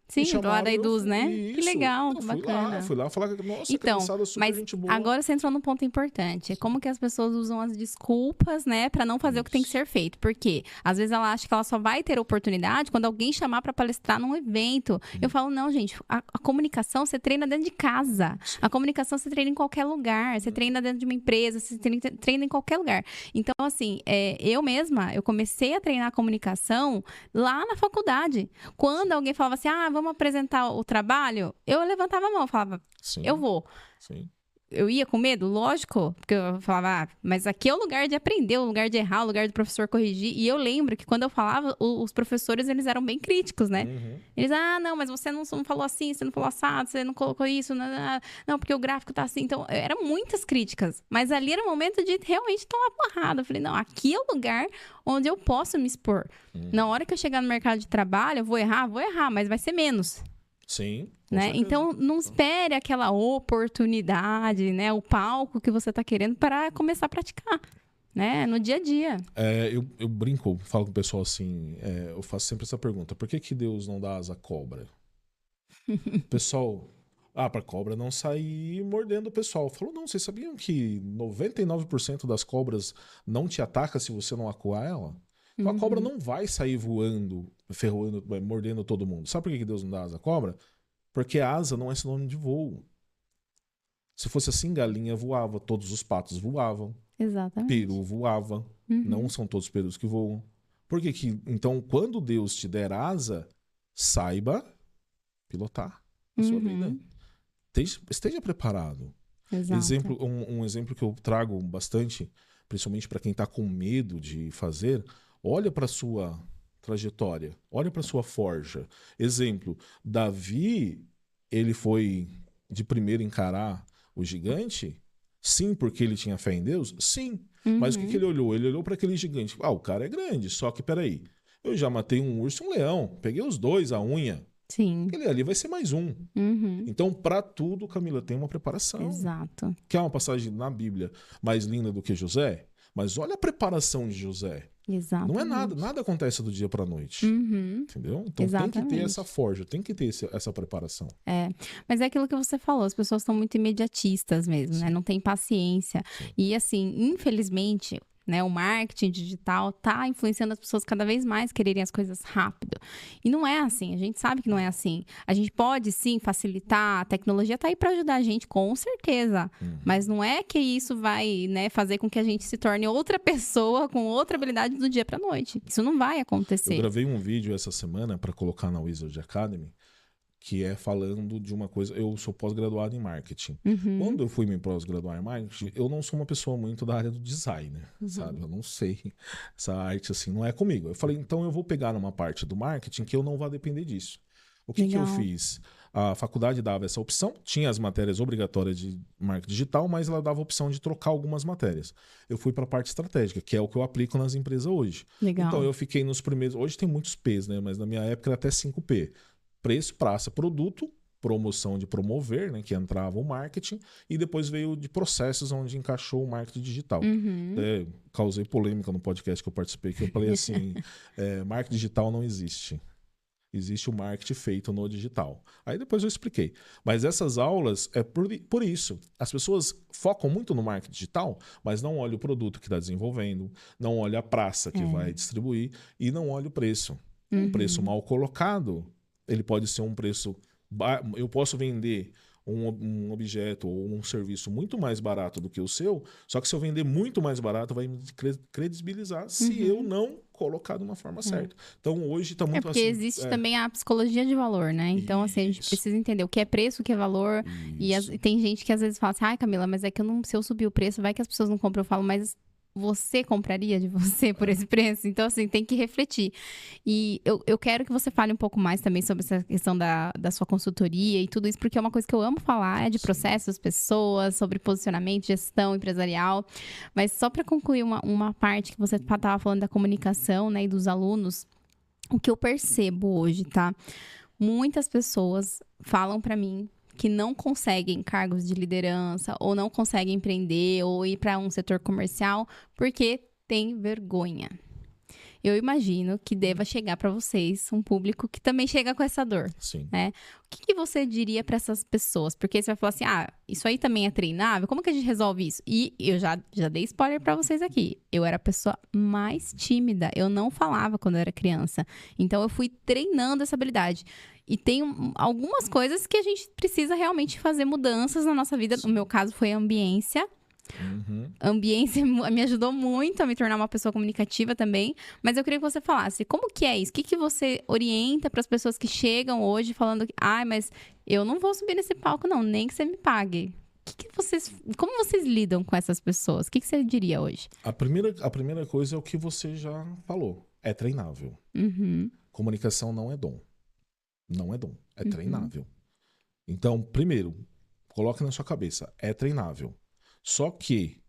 Sim, lá da Eduz, né? Isso. Que legal, que bacana. Fui lá falar, nossa, então, super mas gente boa. agora você entrou num ponto importante. Como que as pessoas usam as desculpas, né, pra não fazer o que tem que ser feito. Por quê? Às vezes ela acha que ela só vai ter oportunidade quando alguém chamar pra palestrar num evento. Eu falo, não, gente, a comunicação você treina dentro de casa. A comunicação você treina em qualquer lugar. Você treina dentro de uma empresa, você treina em qualquer lugar. Então, assim, eu comecei a treinar a comunicação lá na faculdade. Quando alguém falava assim, vamos apresentar o trabalho, eu levantava a mão, falava, eu vou. Sim. Eu ia com medo? Lógico, porque eu falava, mas aqui é o lugar de aprender, o lugar de errar, o lugar do professor corrigir. E eu lembro que quando eu falava, os professores, eles eram bem críticos, né? Eles, não, mas você não falou assim, você não falou assado, você não colocou isso, não, porque o gráfico tá assim. Então, eram muitas críticas. Mas ali era o momento de realmente tomar porrada. Eu falei, não, aqui é o lugar onde eu posso me expor. Na hora que eu chegar no mercado de trabalho, eu vou errar, mas vai ser menos. Sim. Né? Então, não espere aquela oportunidade, né? O palco que você está querendo para começar a praticar, né? No dia a dia. Eu brinco, falo com o pessoal assim, eu faço sempre essa pergunta, por que Deus não dá asa à cobra? Pessoal, para cobra não sair mordendo o pessoal. Falou, não, vocês sabiam que 99% das cobras não te ataca se você não acuar ela? Então a cobra não vai sair voando, ferroando, mordendo todo mundo. Sabe por que Deus não dá asa à cobra? Porque asa não é sinônimo de voo. Se fosse assim, galinha voava, todos os patos voavam. Exatamente. Peru voava. Não são todos os perus que voam. Por que então, quando Deus te der asa, saiba pilotar a sua vida. Esteja preparado. Exato. Um exemplo que eu trago bastante, principalmente para quem está com medo de fazer, olha para a sua trajetória, olha para sua forja. Exemplo, Davi, ele foi de primeiro encarar o gigante? Sim, porque ele tinha fé em Deus? Sim. Mas o que ele olhou? Ele olhou para aquele gigante. O cara é grande, só que peraí, eu já matei um urso e um leão, peguei os dois, a unha. Sim. Ele ali vai ser mais um. Então, para tudo, Camila, tem uma preparação. Exato. Quer uma passagem na Bíblia mais linda do que José? Mas olha a preparação de José. Exatamente. Não é nada acontece do dia para a noite. Entendeu? Então tem que ter essa forja, tem que ter essa preparação. Mas é aquilo que você falou, as pessoas são muito imediatistas mesmo, né? Não tem paciência. E assim, infelizmente, né, o marketing digital tá influenciando as pessoas cada vez mais quererem as coisas rápido. E não é assim, a gente sabe que não é assim. A gente pode sim facilitar, a tecnologia tá aí para ajudar a gente, com certeza. Mas não é que isso vai, né, fazer com que a gente se torne outra pessoa com outra habilidade do dia para noite. Isso não vai acontecer. Eu gravei um vídeo essa semana para colocar na Wizard Academy, que é falando de uma coisa. Eu sou pós-graduado em marketing. Quando eu fui me pós-graduar em marketing, eu não sou uma pessoa muito da área do design, sabe? Eu não sei. Essa arte, assim, não é comigo. Eu falei, então eu vou pegar numa parte do marketing que eu não vá depender disso. O que eu fiz? A faculdade dava essa opção, tinha as matérias obrigatórias de marketing digital, mas ela dava a opção de trocar algumas matérias. Eu fui para a parte estratégica, que é o que eu aplico nas empresas hoje. Legal. Então eu fiquei nos primeiros. Hoje tem muitos P's, né? Mas na minha época era até 5P. Preço, praça, produto promoção de promover, né, que entrava o marketing, e depois veio de processos onde encaixou o marketing digital. Causei polêmica no podcast que eu participei, que eu falei assim, marketing digital não existe. Existe o marketing feito no digital. Aí depois eu expliquei. Mas essas aulas é por isso. As pessoas focam muito no marketing digital, mas não olham o produto que está desenvolvendo, não olham a praça que vai distribuir e não olham o preço. Um preço mal colocado, ele pode ser um preço... Eu posso vender um objeto ou um serviço muito mais barato do que o seu, só que se eu vender muito mais barato, vai me credibilizar se eu não colocar de uma forma certa. Então, hoje está muito porque assim... existe também a psicologia de valor, né? Então, assim, a gente precisa entender o que é preço, o que é valor. E tem gente que às vezes fala assim, ai, Camila, mas é que se eu subir o preço, vai que as pessoas não compram. Eu falo, mas... você compraria de você por esse preço? Então, assim, tem que refletir. E eu quero que você fale um pouco mais também sobre essa questão da sua consultoria e tudo isso, porque é uma coisa que eu amo falar, é de processos, pessoas, sobre posicionamento, gestão empresarial. Mas só para concluir uma parte que você estava falando da comunicação, né, e dos alunos, o que eu percebo hoje, tá? Muitas pessoas falam para mim que não conseguem cargos de liderança, ou não conseguem empreender, ou ir para um setor comercial, porque tem vergonha. Eu imagino que deva chegar para vocês um público que também chega com essa dor. Sim. Né? O que você diria para essas pessoas? Porque você vai falar assim, isso aí também é treinável? Como que a gente resolve isso? E eu já dei spoiler para vocês aqui. Eu era a pessoa mais tímida. Eu não falava quando eu era criança. Então, eu fui treinando essa habilidade. E tem algumas coisas que a gente precisa realmente fazer mudanças na nossa vida. No meu caso, foi a ambiência. A ambiência me ajudou muito a me tornar uma pessoa comunicativa também. Mas eu queria que você falasse, como que é isso? O que você orienta para as pessoas que chegam hoje falando que, mas eu não vou subir nesse palco não, nem que você me pague. Como vocês lidam com essas pessoas? O que você diria hoje? A primeira coisa é o que você já falou. É treinável. Comunicação não é dom. Não é dom. É treinável. Então, primeiro, coloque na sua cabeça. É treinável. Só que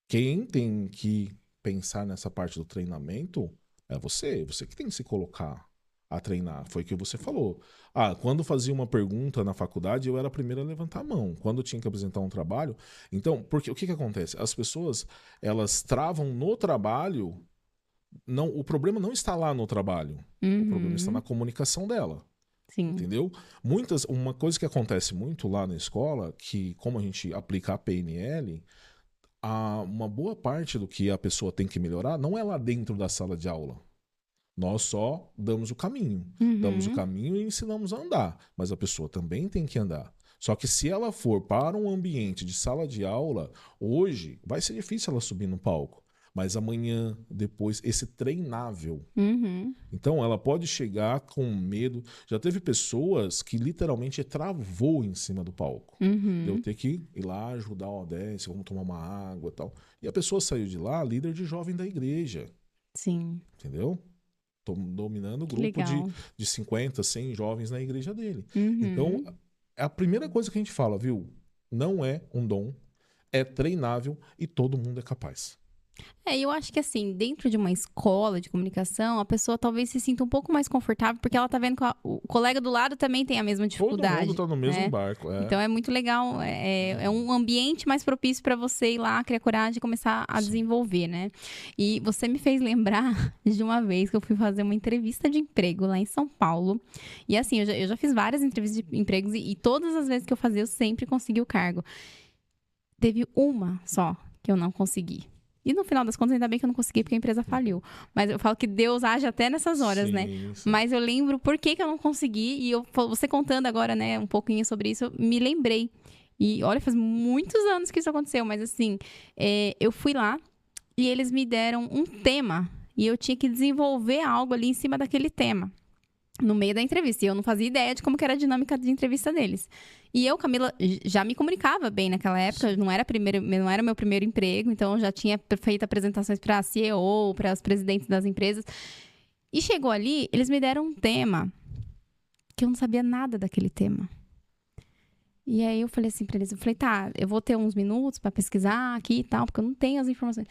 quem tem que pensar nessa parte do treinamento é você. Você que tem que se colocar a treinar. Foi o que você falou. Quando fazia uma pergunta na faculdade, eu era a primeira a levantar a mão. Quando eu tinha que apresentar um trabalho... Então, porque o que acontece? As pessoas, elas travam no trabalho... o problema não está lá no trabalho. O problema está na comunicação dela. Sim. Entendeu? Uma coisa que acontece muito lá na escola, que como a gente aplica a PNL, uma boa parte do que a pessoa tem que melhorar não é lá dentro da sala de aula. Nós só damos o caminho. Damos o caminho e ensinamos a andar. Mas a pessoa também tem que andar. Só que se ela for para um ambiente de sala de aula, hoje vai ser difícil ela subir no palco. Mas amanhã, depois, esse treinável. Então, ela pode chegar com medo. Já teve pessoas que literalmente travou em cima do palco. Eu ter que ir lá ajudar o desce, vamos tomar uma água e tal. E a pessoa saiu de lá, líder de jovem da igreja. Sim. Entendeu? Tô dominando o grupo de 50, 100 jovens na igreja dele. Então, a primeira coisa que a gente fala, viu? Não é um dom, é treinável e todo mundo é capaz. Eu acho que assim, dentro de uma escola de comunicação, a pessoa talvez se sinta um pouco mais confortável, porque ela tá vendo que o colega do lado também tem a mesma dificuldade. Todo mundo tá no mesmo barco. Então é muito legal, é um ambiente mais propício para você ir lá, criar coragem e começar a desenvolver, né? E você me fez lembrar de uma vez que eu fui fazer uma entrevista de emprego lá em São Paulo. E assim, eu já fiz várias entrevistas de empregos e todas as vezes que eu fazia, eu sempre consegui o cargo. Teve uma só que eu não consegui. E no final das contas, ainda bem que eu não consegui, porque a empresa faliu. Mas eu falo que Deus age até nessas horas, né? Sim. Mas eu lembro por que eu não consegui. E você contando agora, né, um pouquinho sobre isso, eu me lembrei. E olha, faz muitos anos que isso aconteceu. Mas assim, eu fui lá e eles me deram um tema. E eu tinha que desenvolver algo ali em cima daquele tema. No meio da entrevista. E eu não fazia ideia de como que era a dinâmica de entrevista deles. E eu, Camila, já me comunicava bem naquela época. Não era meu primeiro emprego. Então, eu já tinha feito apresentações para a CEO, para os presidentes das empresas. E chegou ali, eles me deram um tema que eu não sabia nada daquele tema. E aí, eu falei assim para eles. Eu falei, tá, eu vou ter uns minutos para pesquisar aqui e tal, porque eu não tenho as informações.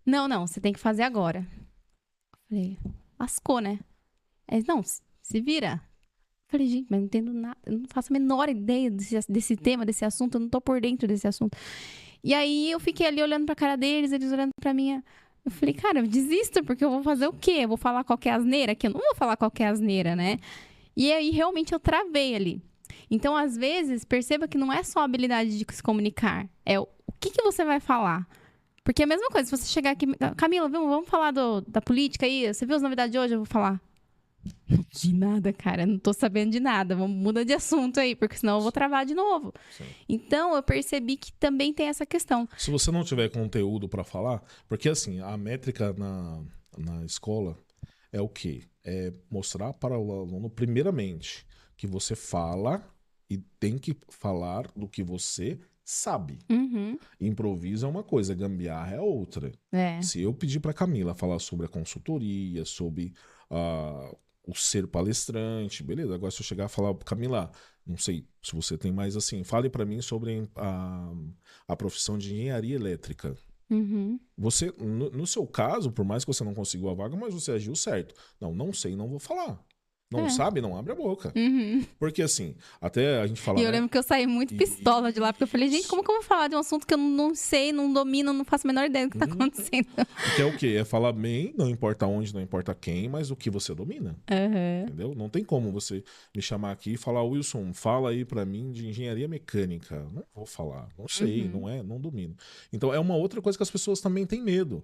Não, você tem que fazer agora. Eu falei, lascou, né? Eles, não, se vira. Falei, gente, mas não entendo nada, eu não faço a menor ideia desse tema, desse assunto, eu não tô por dentro desse assunto. E aí eu fiquei ali olhando pra cara deles, eles olhando pra mim. Eu falei, cara, eu desisto, porque eu vou fazer o quê? Eu vou falar qualquer asneira? Que eu não vou falar qualquer asneira, né? E aí realmente eu travei ali. Então, às vezes, perceba que não é só a habilidade de se comunicar, é o que você vai falar. Porque é a mesma coisa, se você chegar aqui, Camila, vamos falar da política aí, você viu as novidades de hoje? Eu vou falar. De nada, cara, não tô sabendo de nada, vamos mudar de assunto aí, porque senão eu vou travar de novo. Sim. Então, eu percebi que também tem essa questão. Se você não tiver conteúdo para falar, porque assim, a métrica na escola é o quê? É mostrar para o aluno, primeiramente, que você fala e tem que falar do que você sabe. Uhum. Improviso é uma coisa, gambiarra é outra. Se eu pedir para Camila falar sobre a consultoria, sobre o ser palestrante, beleza. Agora se eu chegar a falar, Camila, não sei se você tem mais assim, fale para mim sobre a profissão de engenharia elétrica. Uhum. Você, no seu caso, por mais que você não conseguiu a vaga, mas você agiu certo. Não sei, não vou falar. Não sabe, não abre a boca. Uhum. Porque assim, até a gente fala... E eu lembro que eu saí muito pistola de lá, porque eu falei, gente, como que eu vou falar de um assunto que eu não sei, não domino, não faço a menor ideia do que tá acontecendo? Que é o quê? É falar bem, não importa onde, não importa quem, mas o que você domina. Uhum. Entendeu? Não tem como você me chamar aqui e falar, Wilson, fala aí pra mim de engenharia mecânica. Não vou falar, não sei, não domino. Então é uma outra coisa que as pessoas também têm medo.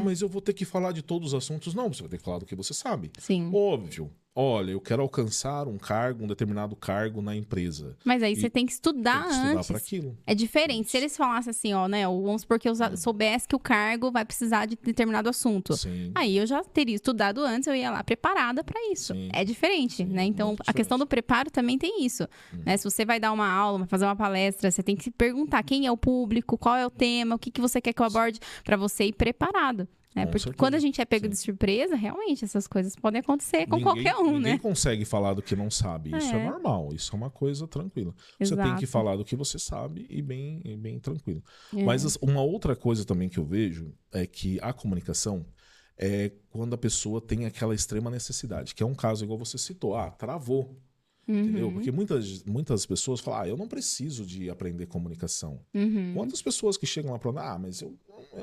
Mas eu vou ter que falar de todos os assuntos. Não, você vai ter que falar do que você sabe. Sim. Óbvio. Olha, eu quero alcançar um determinado cargo na empresa. Mas aí você tem que estudar antes. Para aquilo. É diferente. Se eles falassem assim, ó, né? Vamos supor que eu soubesse que o cargo vai precisar de determinado assunto. Sim. Aí eu já teria estudado antes, eu ia lá preparada para isso. Sim. É diferente, né? Então, a questão do preparo também tem isso. Né? Se você vai dar uma aula, vai fazer uma palestra, você tem que se perguntar quem é o público, qual é o tema, o que você quer que eu aborde, para você ir preparado. Porque certeza. Quando a gente é pego de surpresa, realmente, essas coisas podem acontecer com qualquer um, né? Ninguém consegue falar do que não sabe. Isso é normal, isso é uma coisa tranquila. Exato. Você tem que falar do que você sabe e bem tranquilo. Mas uma outra coisa também que eu vejo é que a comunicação é quando a pessoa tem aquela extrema necessidade, que é um caso igual você citou. Travou. Entendeu? Porque muitas pessoas falam, eu não preciso de aprender comunicação. Quantas pessoas que chegam lá falando, mas eu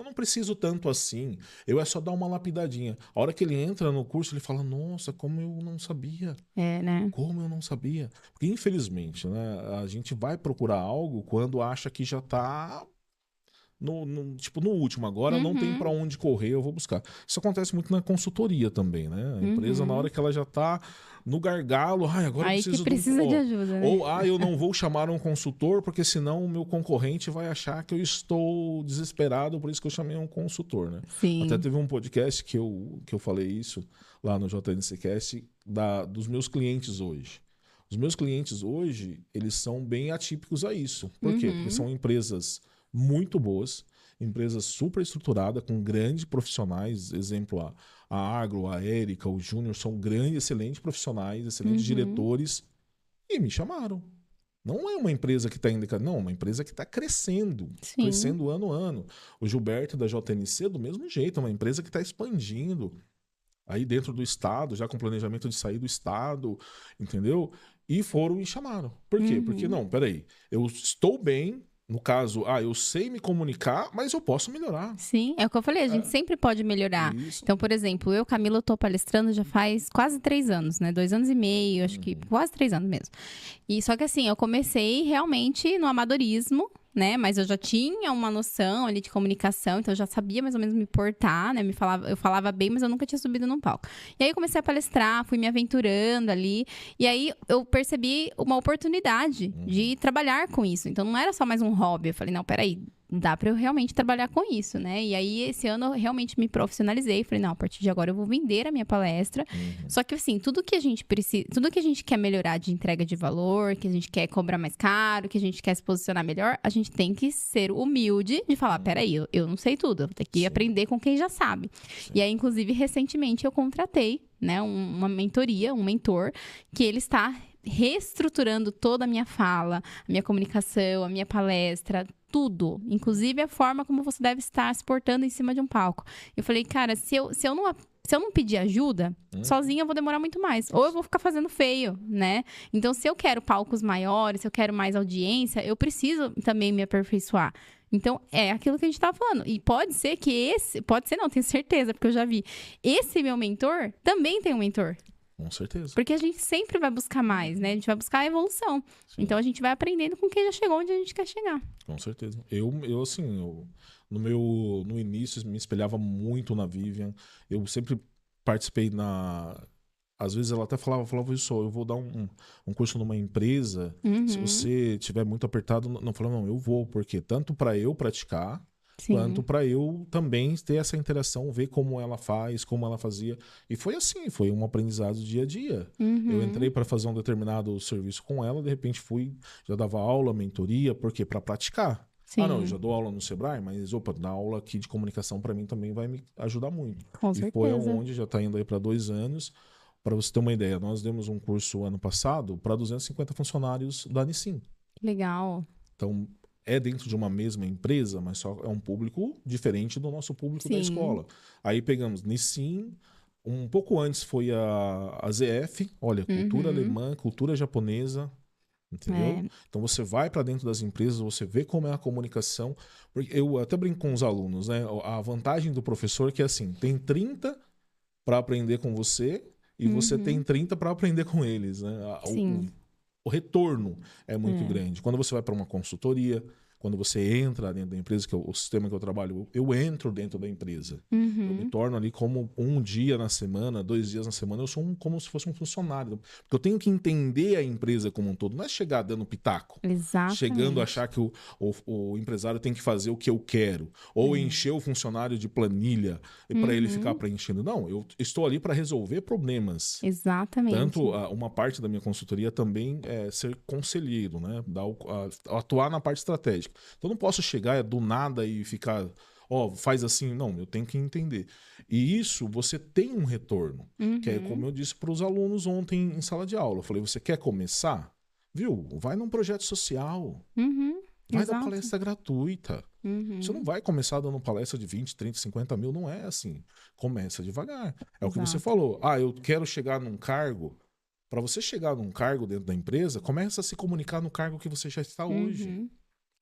não preciso tanto assim, eu é só dar uma lapidadinha. A hora que ele entra no curso, ele fala, nossa, como eu não sabia. Né? Como eu não sabia. Porque, infelizmente, né, a gente vai procurar algo quando acha que já está... no último, agora não tem para onde correr, eu vou buscar. Isso acontece muito na consultoria também, né? A empresa, na hora que ela já tá no gargalo, agora aí eu precisa de ajuda, né? Ou, eu não vou chamar um consultor, porque senão o meu concorrente vai achar que eu estou desesperado, por isso que eu chamei um consultor, né? Sim. Até teve um podcast que eu falei isso lá no JNCcast dos meus clientes hoje. Os meus clientes hoje, eles são bem atípicos a isso. Por quê? Porque são empresas muito boas, empresas super estruturadas, com grandes profissionais, exemplo, a Agro, a Érica, o Júnior, são grandes, excelentes profissionais, excelentes diretores, e me chamaram. Não é uma empresa que está indo, não, é uma empresa que está crescendo, crescendo ano a ano. O Gilberto da JNC, do mesmo jeito, é uma empresa que está expandindo aí dentro do estado, já com planejamento de sair do estado, entendeu? E foram e chamaram. Por quê? Porque, não, peraí, eu estou bem. No caso, eu sei me comunicar, mas eu posso melhorar. Sim, é o que eu falei, a gente sempre pode melhorar. Isso. Então, por exemplo, eu, Camila, estou palestrando já faz quase 3 anos, né? 2 anos e meio, acho que quase 3 anos mesmo. E só que assim, eu comecei realmente no amadorismo, né? Mas eu já tinha uma noção ali de comunicação, então eu já sabia mais ou menos me portar, né? Eu falava bem, mas eu nunca tinha subido num palco. E aí eu comecei a palestrar, fui me aventurando ali, e aí eu percebi uma oportunidade de trabalhar com isso. Então não era só mais um hobby. Eu falei, não, peraí, dá pra eu realmente trabalhar com isso, né? E aí, esse ano, eu realmente me profissionalizei. Falei, não, a partir de agora eu vou vender a minha palestra. Só que, assim, tudo que a gente precisa, tudo que a gente quer melhorar de entrega de valor, que a gente quer cobrar mais caro, que a gente quer se posicionar melhor, a gente tem que ser humilde de falar, peraí, eu não sei tudo, eu vou ter que aprender com quem já sabe. E aí, inclusive, recentemente eu contratei, né, uma mentoria, um mentor, que ele está reestruturando toda a minha fala, a minha comunicação, a minha palestra, tudo, inclusive a forma como você deve estar se portando em cima de um palco. Eu falei, cara, se eu não Se eu não pedir ajuda, sozinha eu vou demorar muito mais. Ou eu vou ficar fazendo feio, né? Então, se eu quero palcos maiores, se eu quero mais audiência, eu preciso também me aperfeiçoar. Então, é aquilo que a gente tava falando. E pode ser que pode ser não, tenho certeza, porque eu já vi. Esse meu mentor também tem um mentor. Com certeza. Porque a gente sempre vai buscar mais, né? A gente vai buscar a evolução. Sim. Então, a gente vai aprendendo com quem já chegou onde a gente quer chegar. Com certeza. No início, me espelhava muito na Vivian. Eu sempre participei Às vezes ela até falava isso, eu vou dar um curso numa empresa, se você tiver muito apertado, não falava, não, eu vou, porque tanto para eu praticar, sim, quanto para eu também ter essa interação, ver como ela faz, como ela fazia. E foi assim, foi um aprendizado dia a dia. Eu entrei para fazer um determinado serviço com ela, de repente já dava aula, mentoria, porque para praticar. Sim. Ah, não, eu já dou aula no Sebrae, mas dar aula aqui de comunicação para mim também vai me ajudar muito. Com certeza. Foi onde já está indo aí para 2 anos. Para você ter uma ideia, nós demos um curso ano passado para 250 funcionários da Nissin. Legal. Então, é dentro de uma mesma empresa, mas só é um público diferente do nosso público, sim, da escola. Aí pegamos Nissin, um pouco antes foi a ZF, olha, cultura alemã, cultura japonesa, entendeu? Então você vai para dentro das empresas, você vê como é a comunicação. Eu até brinco com os alunos, né? A vantagem do professor é que assim, tem 30 para aprender com você e você tem 30 para aprender com eles, né? O retorno é muito grande. Quando você vai para uma consultoria, quando você entra dentro da empresa, que é o sistema que eu trabalho, eu entro dentro da empresa. Eu me torno ali como um dia na semana, 2 dias na semana, eu sou como se fosse um funcionário. Porque eu tenho que entender a empresa como um todo. Não é chegar dando pitaco. Exatamente. Chegando a achar que o empresário tem que fazer o que eu quero. Ou encher o funcionário de planilha para ele ficar preenchendo. Não, eu estou ali para resolver problemas. Exatamente. Tanto uma parte da minha consultoria também é ser conselheiro, né? Atuar na parte estratégica. Então, eu não posso chegar do nada e ficar, faz assim. Não, eu tenho que entender. E isso, você tem um retorno. Que é como eu disse para os alunos ontem em sala de aula. Eu falei, você quer começar? Viu? Vai num projeto social. Vai dar palestra gratuita. Você não vai começar dando palestra de 20, 30, 50 mil. Não é assim. Começa devagar. É o que você falou. Eu quero chegar num cargo. Para você chegar num cargo dentro da empresa, começa a se comunicar no cargo que você já está hoje.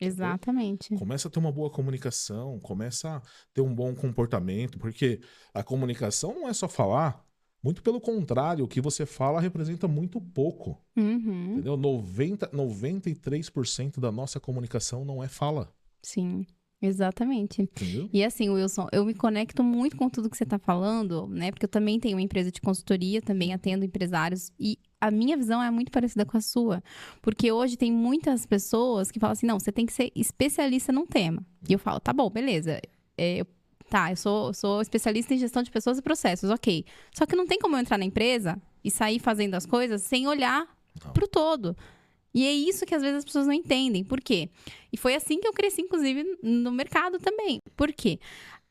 Exatamente. Começa a ter uma boa comunicação, começa a ter um bom comportamento, porque a comunicação não é só falar, muito pelo contrário, o que você fala representa muito pouco. Entendeu? 93% da nossa comunicação não é fala. Sim, exatamente. Entendeu? E assim, Wilson, eu me conecto muito com tudo que você está falando, né? Porque eu também tenho uma empresa de consultoria, também atendo empresários e a minha visão é muito parecida com a sua. Porque hoje tem muitas pessoas que falam assim, não, você tem que ser especialista num tema. E eu falo, tá bom, beleza. Eu sou especialista em gestão de pessoas e processos, ok. Só que não tem como eu entrar na empresa e sair fazendo as coisas sem olhar pro todo. E é isso que às vezes as pessoas não entendem. Por quê? E foi assim que eu cresci, inclusive, no mercado também. Por quê?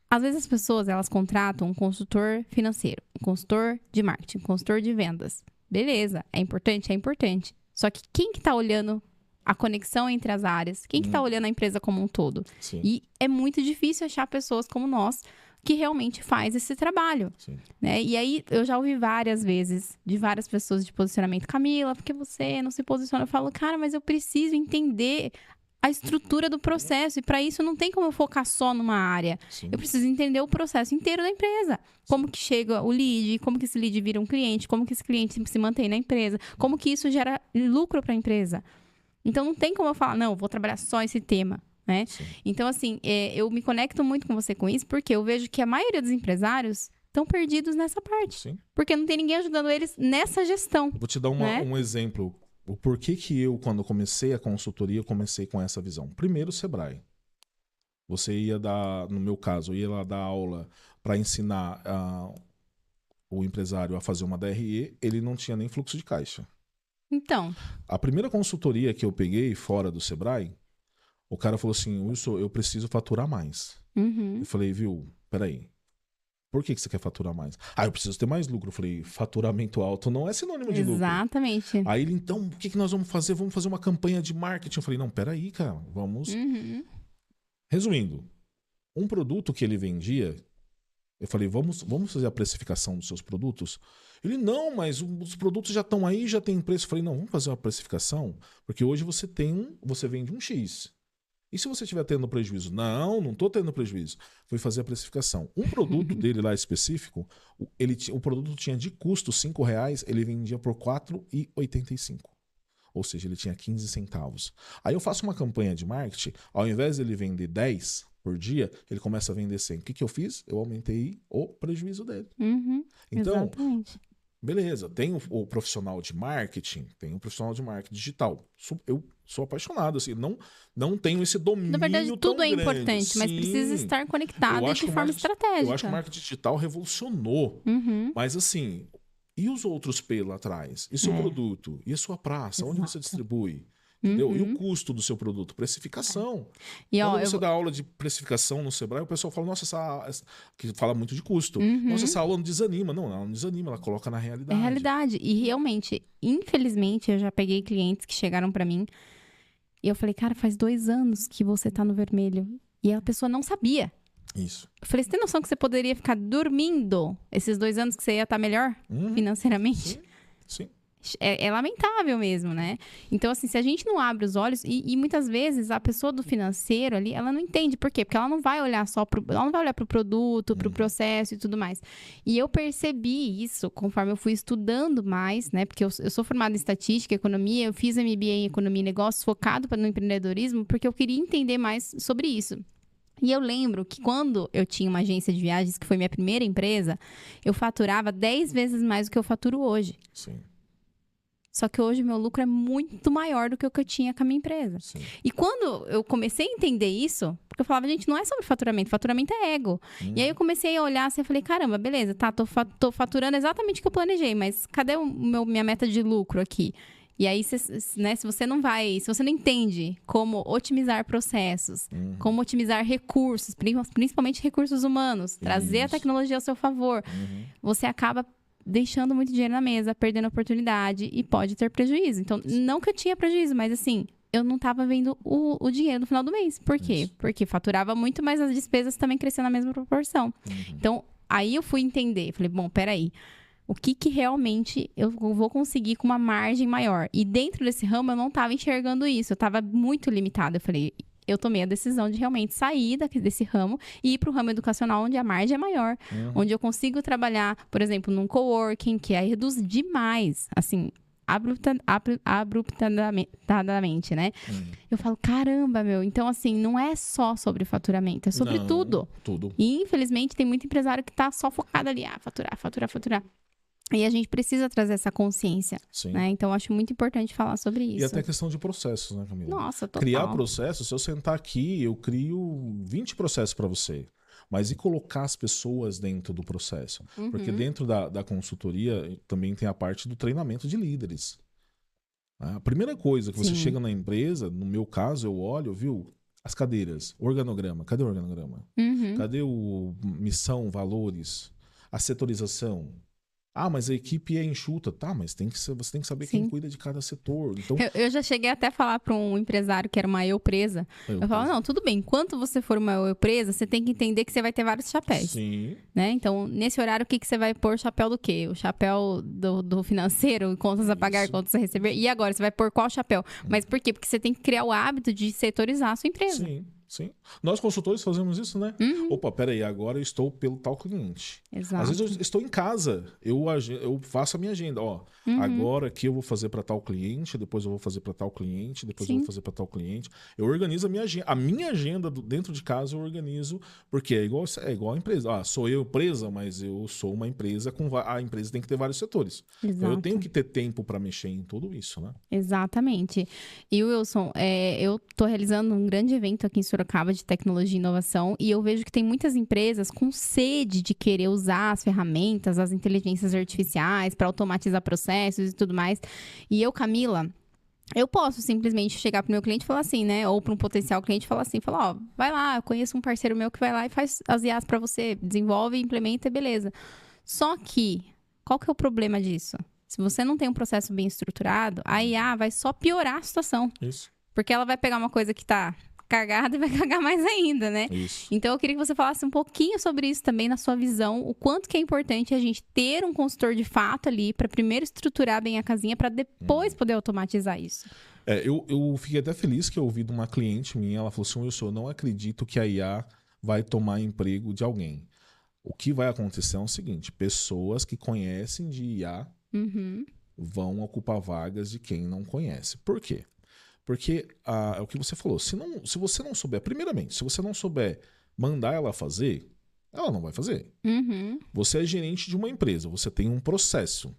Às vezes as pessoas, elas contratam um consultor financeiro, um consultor de marketing, um consultor de vendas. Beleza, é importante? É importante. Só que quem que tá olhando a conexão entre as áreas? Quem que tá olhando a empresa como um todo? Sim. E é muito difícil achar pessoas como nós que realmente faz esse trabalho. Né? E aí, eu já ouvi várias vezes de várias pessoas de posicionamento. Camila, por que você não se posiciona? Eu falo, cara, mas eu preciso entender a estrutura do processo. E para isso, não tem como eu focar só numa área. Sim. Eu preciso entender o processo inteiro da empresa. Como que chega o lead, como que esse lead vira um cliente, como que esse cliente se mantém na empresa, como que isso gera lucro para a empresa. Então, não tem como eu falar, não, vou trabalhar só esse tema. Né? Então, assim, eu me conecto muito com você com isso, porque eu vejo que a maioria dos empresários estão perdidos nessa parte. Sim. Porque não tem ninguém ajudando eles nessa gestão. Vou te dar um exemplo. O porquê que eu, quando comecei a consultoria, eu comecei com essa visão. Primeiro, o Sebrae. Você ia dar, no meu caso, eu ia lá dar aula para ensinar o empresário a fazer uma DRE, ele não tinha nem fluxo de caixa. Então. A primeira consultoria que eu peguei fora do Sebrae, o cara falou assim, Wilson, eu preciso faturar mais. Eu falei, viu, peraí, por que você quer faturar mais? Eu preciso ter mais lucro. Eu falei, faturamento alto não é sinônimo de lucro. Exatamente. Aí ele, então, o que nós vamos fazer? Vamos fazer uma campanha de marketing. Eu falei, não, peraí, cara, vamos... Resumindo, um produto que ele vendia, Eu falei, vamos fazer a precificação dos seus produtos? Ele, não, mas os produtos já estão aí, já tem preço. Eu falei, não, vamos fazer uma precificação, porque hoje você vende um X. E se você estiver tendo prejuízo? Não estou tendo prejuízo. Fui fazer a precificação. Um produto dele lá específico, o produto tinha de custo R$5, ele vendia por R$4,85. Ou seja, ele tinha 15 centavos. Aí eu faço uma campanha de marketing, ao invés de ele vender 10 por dia, ele começa a vender 100. O que eu fiz? Eu aumentei o prejuízo dele. Então, exatamente. Beleza, tem o profissional de marketing, tem o profissional de marketing digital. Eu sou apaixonado, assim, não tenho esse domínio. Na verdade, tudo tão é grande. importante, mas precisa estar conectado de forma estratégica. Eu acho que o marketing digital revolucionou. Mas assim, e os outros P lá atrás? E seu produto? E a sua praça? Onde você distribui? Entendeu? E o custo do seu produto? Precificação. E, quando você dá aula de precificação no Sebrae, o pessoal fala, nossa, que fala muito de custo. Nossa, essa aula não desanima. Não, ela não desanima, ela coloca na realidade. É realidade. E realmente, infelizmente, eu já peguei clientes que chegaram pra mim e eu falei, cara, faz 2 anos que você tá no vermelho. E a pessoa não sabia. Isso. Eu falei, você tem noção que você poderia ficar dormindo esses 2 anos que você ia estar melhor financeiramente? Sim. É lamentável mesmo, né? Então, assim, se a gente não abre os olhos... E muitas vezes a pessoa do financeiro ali, ela não entende. Por quê? Porque ela não vai olhar ela não vai olhar pro produto, pro processo e tudo mais. E eu percebi isso conforme eu fui estudando mais, né? Porque eu sou formada em estatística, economia, eu fiz MBA em economia e negócios focado no empreendedorismo, porque eu queria entender mais sobre isso. E eu lembro que quando eu tinha uma agência de viagens, que foi minha primeira empresa, eu faturava 10 vezes mais do que eu faturo hoje. Sim. Só que hoje meu lucro é muito maior do que o que eu tinha com a minha empresa. Sim. E quando eu comecei a entender isso, porque eu falava, gente, não é sobre faturamento é ego. E aí eu comecei a olhar assim, eu falei, caramba, beleza, tá, tô faturando exatamente o que eu planejei, mas cadê minha meta de lucro aqui? E aí, né, se você não entende como otimizar processos, como otimizar recursos, principalmente recursos humanos, trazer a tecnologia ao seu favor, você acaba deixando muito dinheiro na mesa, perdendo oportunidade e pode ter prejuízo. Então, não que eu tinha prejuízo, mas assim, eu não estava vendo o dinheiro no final do mês. Por quê? Porque faturava muito, mas as despesas também cresciam na mesma proporção. Então, aí eu fui entender. Falei, bom, peraí. O que realmente eu vou conseguir com uma margem maior? E dentro desse ramo, eu não estava enxergando isso. Eu estava muito limitada. Eu falei, eu tomei a decisão de realmente sair desse ramo e ir para o ramo educacional, onde a margem é maior. Onde eu consigo trabalhar, por exemplo, num coworking, que aí reduz demais, assim, abruptamente, né? Eu falo, caramba, meu. Então, assim, não é só sobre faturamento, é sobre tudo. E, infelizmente, tem muito empresário que tá só focado ali, faturar. E a gente precisa trazer essa consciência, né? Então, acho muito importante falar sobre isso. E até questão de processos, né, Camila? Nossa, total. Criar processos, se eu sentar aqui, eu crio 20 processos para você. Mas e colocar as pessoas dentro do processo? Porque dentro da consultoria também tem a parte do treinamento de líderes. A primeira coisa que você chega na empresa, no meu caso, eu olho, viu? As cadeiras, organograma. Cadê o organograma? Cadê o missão, valores? A setorização. Ah, mas a equipe é enxuta. Tá, mas você tem que saber quem cuida de cada setor. Então... Eu já cheguei até a falar para um empresário que era uma eu-presa. Eu falava, não, tudo bem. Enquanto você for uma eu-presa, você tem que entender que você vai ter vários chapéus. Sim. Né? Então, nesse horário, o que você vai pôr? Chapéu do quê? O chapéu do financeiro, contas a pagar, contas a receber. E agora, você vai pôr qual chapéu? Mas por quê? Porque você tem que criar o hábito de setorizar a sua empresa. Sim. Nós, consultores, fazemos isso, né? Opa, peraí, agora eu estou pelo tal cliente. Exato. Às vezes eu estou em casa, eu faço a minha agenda. Ó, agora aqui eu vou fazer para tal cliente, depois eu vou fazer para tal cliente, depois eu vou fazer para tal cliente. Eu organizo a minha agenda. A minha agenda dentro de casa eu organizo, porque é igual a empresa. Ah, sou eu empresa, mas eu sou uma empresa a empresa tem que ter vários setores. Exato. Então eu tenho que ter tempo para mexer em tudo isso, né? Exatamente. E Wilson, eu estou realizando um grande evento aqui em Sorocaba de tecnologia e inovação e eu vejo que tem muitas empresas com sede de querer usar as ferramentas, as inteligências artificiais para automatizar processos e tudo mais. E eu, Camila, eu posso simplesmente chegar pro meu cliente e falar assim, né? Ou para um potencial cliente e falar assim, ó, vai lá, eu conheço um parceiro meu que vai lá e faz as IAs para você, desenvolve, implementa, beleza. Só que, qual que é o problema disso? Se você não tem um processo bem estruturado, a IA vai só piorar a situação. Isso. Porque ela vai pegar uma coisa que tá cagada e vai cagar mais ainda, né? Isso. Então eu queria que você falasse um pouquinho sobre isso também na sua visão, o quanto que é importante a gente ter um consultor de fato ali para primeiro estruturar bem a casinha para depois poder automatizar isso. Eu fiquei até feliz que eu ouvi de uma cliente minha, ela falou assim, Wilson, eu não acredito que a IA vai tomar emprego de alguém. O que vai acontecer é o seguinte, pessoas que conhecem de IA vão ocupar vagas de quem não conhece. Por quê? Porque é o que você falou, se você não souber, primeiramente, se você não souber mandar ela fazer, ela não vai fazer. Você é gerente de uma empresa, você tem um processo.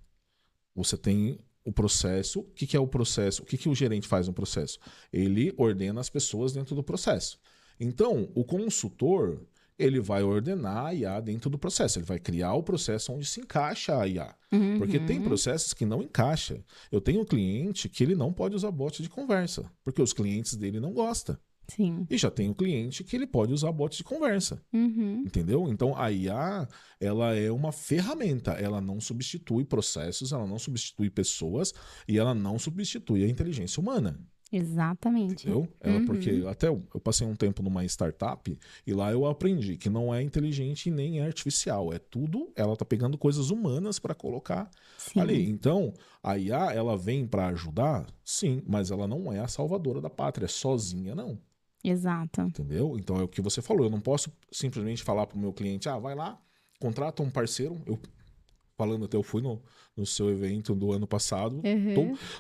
Você tem o processo. O que é o processo? O que o gerente faz no processo? Ele ordena as pessoas dentro do processo. Então, o consultor, ele vai ordenar a IA dentro do processo. Ele vai criar o processo onde se encaixa a IA. Porque tem processos que não encaixa. Eu tenho um cliente que ele não pode usar bot de conversa, porque os clientes dele não gostam. Sim. E já tem um cliente que ele pode usar bots de conversa. Entendeu? Então, a IA, ela é uma ferramenta. Ela não substitui processos, ela não substitui pessoas e ela não substitui a inteligência humana. Exatamente. Entendeu? Porque até eu passei um tempo numa startup e lá eu aprendi que não é inteligente e nem é artificial. É tudo, ela tá pegando coisas humanas para colocar ali. Então, a IA, ela vem para ajudar? Sim, mas ela não é a salvadora da pátria, sozinha não. Exato. Entendeu? Então é o que você falou. Eu não posso simplesmente falar para o meu cliente, vai lá, contrata um parceiro. Falando até, eu fui no seu evento do ano passado.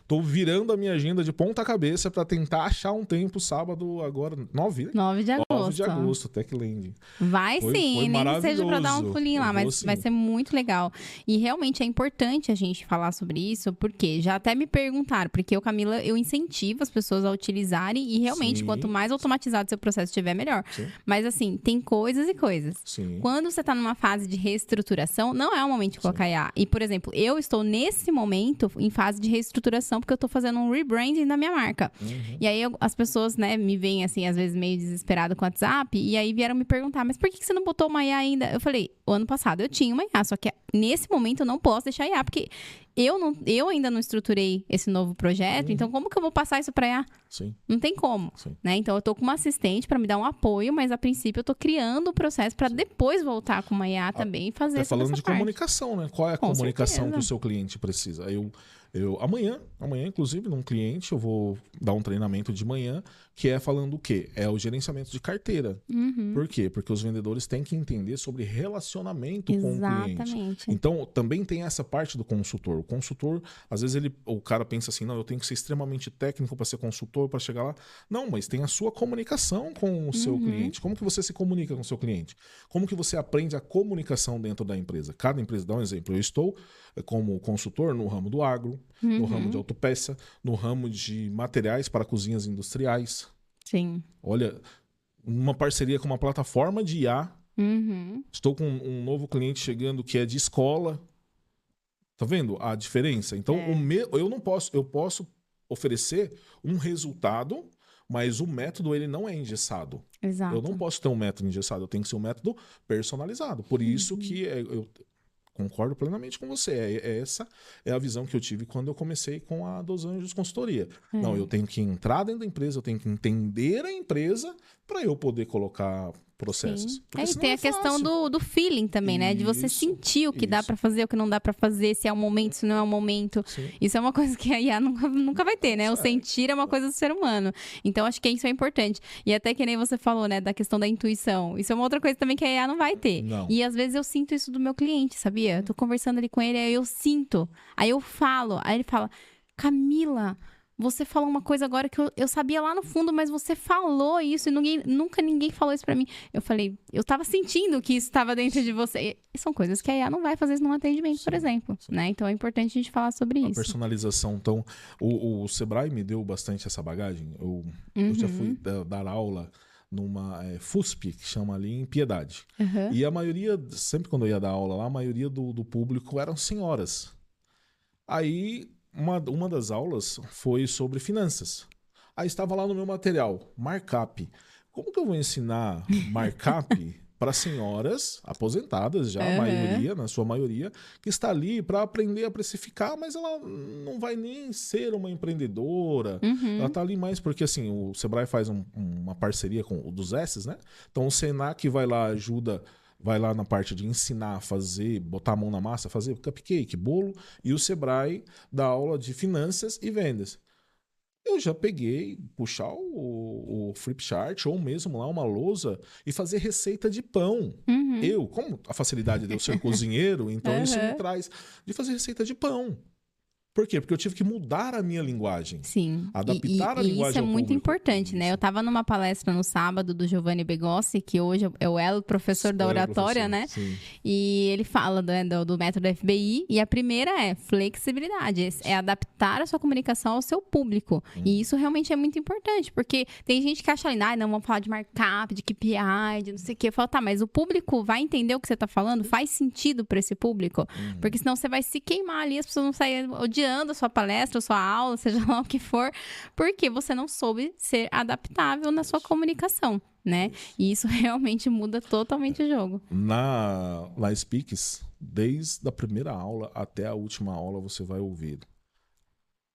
Tô virando a minha agenda de ponta cabeça para tentar achar um tempo sábado agora, 9 de agosto. 9 de agosto, Techland. Vai sim, nem que seja para dar um pulinho lá, mas vai ser muito legal. E realmente é importante a gente falar sobre isso, porque já até me perguntaram, porque Camila, eu incentivo as pessoas a utilizarem e realmente, quanto mais automatizado seu processo estiver, melhor. Mas assim, tem coisas e coisas. Quando você tá numa fase de reestruturação, não é o momento de colocar IA. E, por exemplo, eu estou nesse momento em fase de reestruturação porque eu tô fazendo um rebranding da minha marca. E aí as pessoas, né, me veem assim, às vezes meio desesperado com o WhatsApp, e aí vieram me perguntar, mas por que você não botou uma IA ainda? Eu falei, o ano passado eu tinha uma IA, só que nesse momento eu não posso deixar IA, porque eu ainda não estruturei esse novo projeto, então como que eu vou passar isso para IA? Não tem como, né? Então eu tô com uma assistente para me dar um apoio, mas a princípio eu tô criando o processo para depois voltar com uma IA também e fazer essa parte. Falando de comunicação, né? Qual é a comunicação que o seu cliente precisa? Amanhã, inclusive, num cliente, eu vou dar um treinamento de manhã, que é falando o quê? É o gerenciamento de carteira. Por quê? Porque os vendedores têm que entender sobre relacionamento com o cliente. Então, também tem essa parte do consultor. O consultor, às vezes, o cara pensa assim, não, eu tenho que ser extremamente técnico para ser consultor, para chegar lá. Não, mas tem a sua comunicação com o seu cliente. Como que você se comunica com o seu cliente? Como que você aprende a comunicação dentro da empresa? Cada empresa, dá um exemplo, eu estou como consultor no ramo do agro, no ramo de autopeça, no ramo de materiais para cozinhas industriais. Olha, uma parceria com uma plataforma de IA. Estou com um novo cliente chegando que é de escola. Tá vendo a diferença? Então, eu posso oferecer um resultado, mas o método ele não é engessado. Eu não posso ter um método engessado, eu tenho que ser um método personalizado. Por isso que eu concordo plenamente com você. Essa é a visão que eu tive quando eu comecei com a Dos Anjos Consultoria. Não, eu tenho que entrar dentro da empresa, eu tenho que entender a empresa para eu poder colocar processos. E tem a questão do feeling também, né? De você sentir o que dá para fazer, o que não dá para fazer, se é o momento, se não é o momento. Isso é uma coisa que a IA nunca vai ter, né? O sentir é uma coisa do ser humano. Então, acho que isso é importante. E até que nem você falou, né? Da questão da intuição. Isso é uma outra coisa também que a IA não vai ter. E às vezes eu sinto isso do meu cliente, sabia? Eu tô conversando ali com ele, aí eu sinto. Aí eu falo. Aí ele fala, Camila, você falou uma coisa agora que eu sabia lá no fundo, mas você falou isso e nunca ninguém falou isso pra mim. Eu falei, eu tava sentindo que isso estava dentro de você. E são coisas que a IA não vai fazer isso num atendimento, por exemplo. Né? Então é importante a gente falar sobre isso. A personalização. Então, o Sebrae me deu bastante essa bagagem. Eu já fui dar aula numa FUSP, que chama ali em Piedade. E a maioria, sempre quando eu ia dar aula lá, a maioria do público eram senhoras. Aí, uma das aulas foi sobre finanças. Aí estava lá no meu material, markup. Como que eu vou ensinar markup para senhoras aposentadas já, a maioria, na sua maioria, que está ali para aprender a precificar, mas ela não vai nem ser uma empreendedora. Ela está ali mais porque, assim, o Sebrae faz uma parceria com o dos S's, né? Então, o Senac vai lá, ajuda... Vai lá na parte de ensinar a fazer, botar a mão na massa, fazer cupcake, bolo, e o Sebrae dá aula de finanças e vendas. Eu já peguei, puxar o Flipchart ou mesmo lá uma lousa e fazer receita de pão. Eu, como a facilidade de eu ser cozinheiro, então isso me traz de fazer receita de pão. Por quê? Porque eu tive que mudar a minha linguagem. Sim. Adaptar a linguagem isso é ao muito público. importante, né? Eu estava numa palestra no sábado do Giovanni Begossi, que hoje é o Elo, professor da oratória, né? Sim. E ele fala do método FBI, e a primeira é flexibilidade, é adaptar a sua comunicação ao seu público. E isso realmente é muito importante, porque tem gente que acha ali, não, vamos falar de markup, de KPI, de não sei o quê. Eu falo, tá, mas o público vai entender o que você está falando? Faz sentido para esse público? Porque senão você vai se queimar ali, as pessoas vão sair odiando a sua palestra, a sua aula, seja lá o que for, porque você não soube ser adaptável na sua comunicação, né? E isso realmente muda totalmente o jogo. Na Speaks, desde a primeira aula até a última aula, você vai ouvir: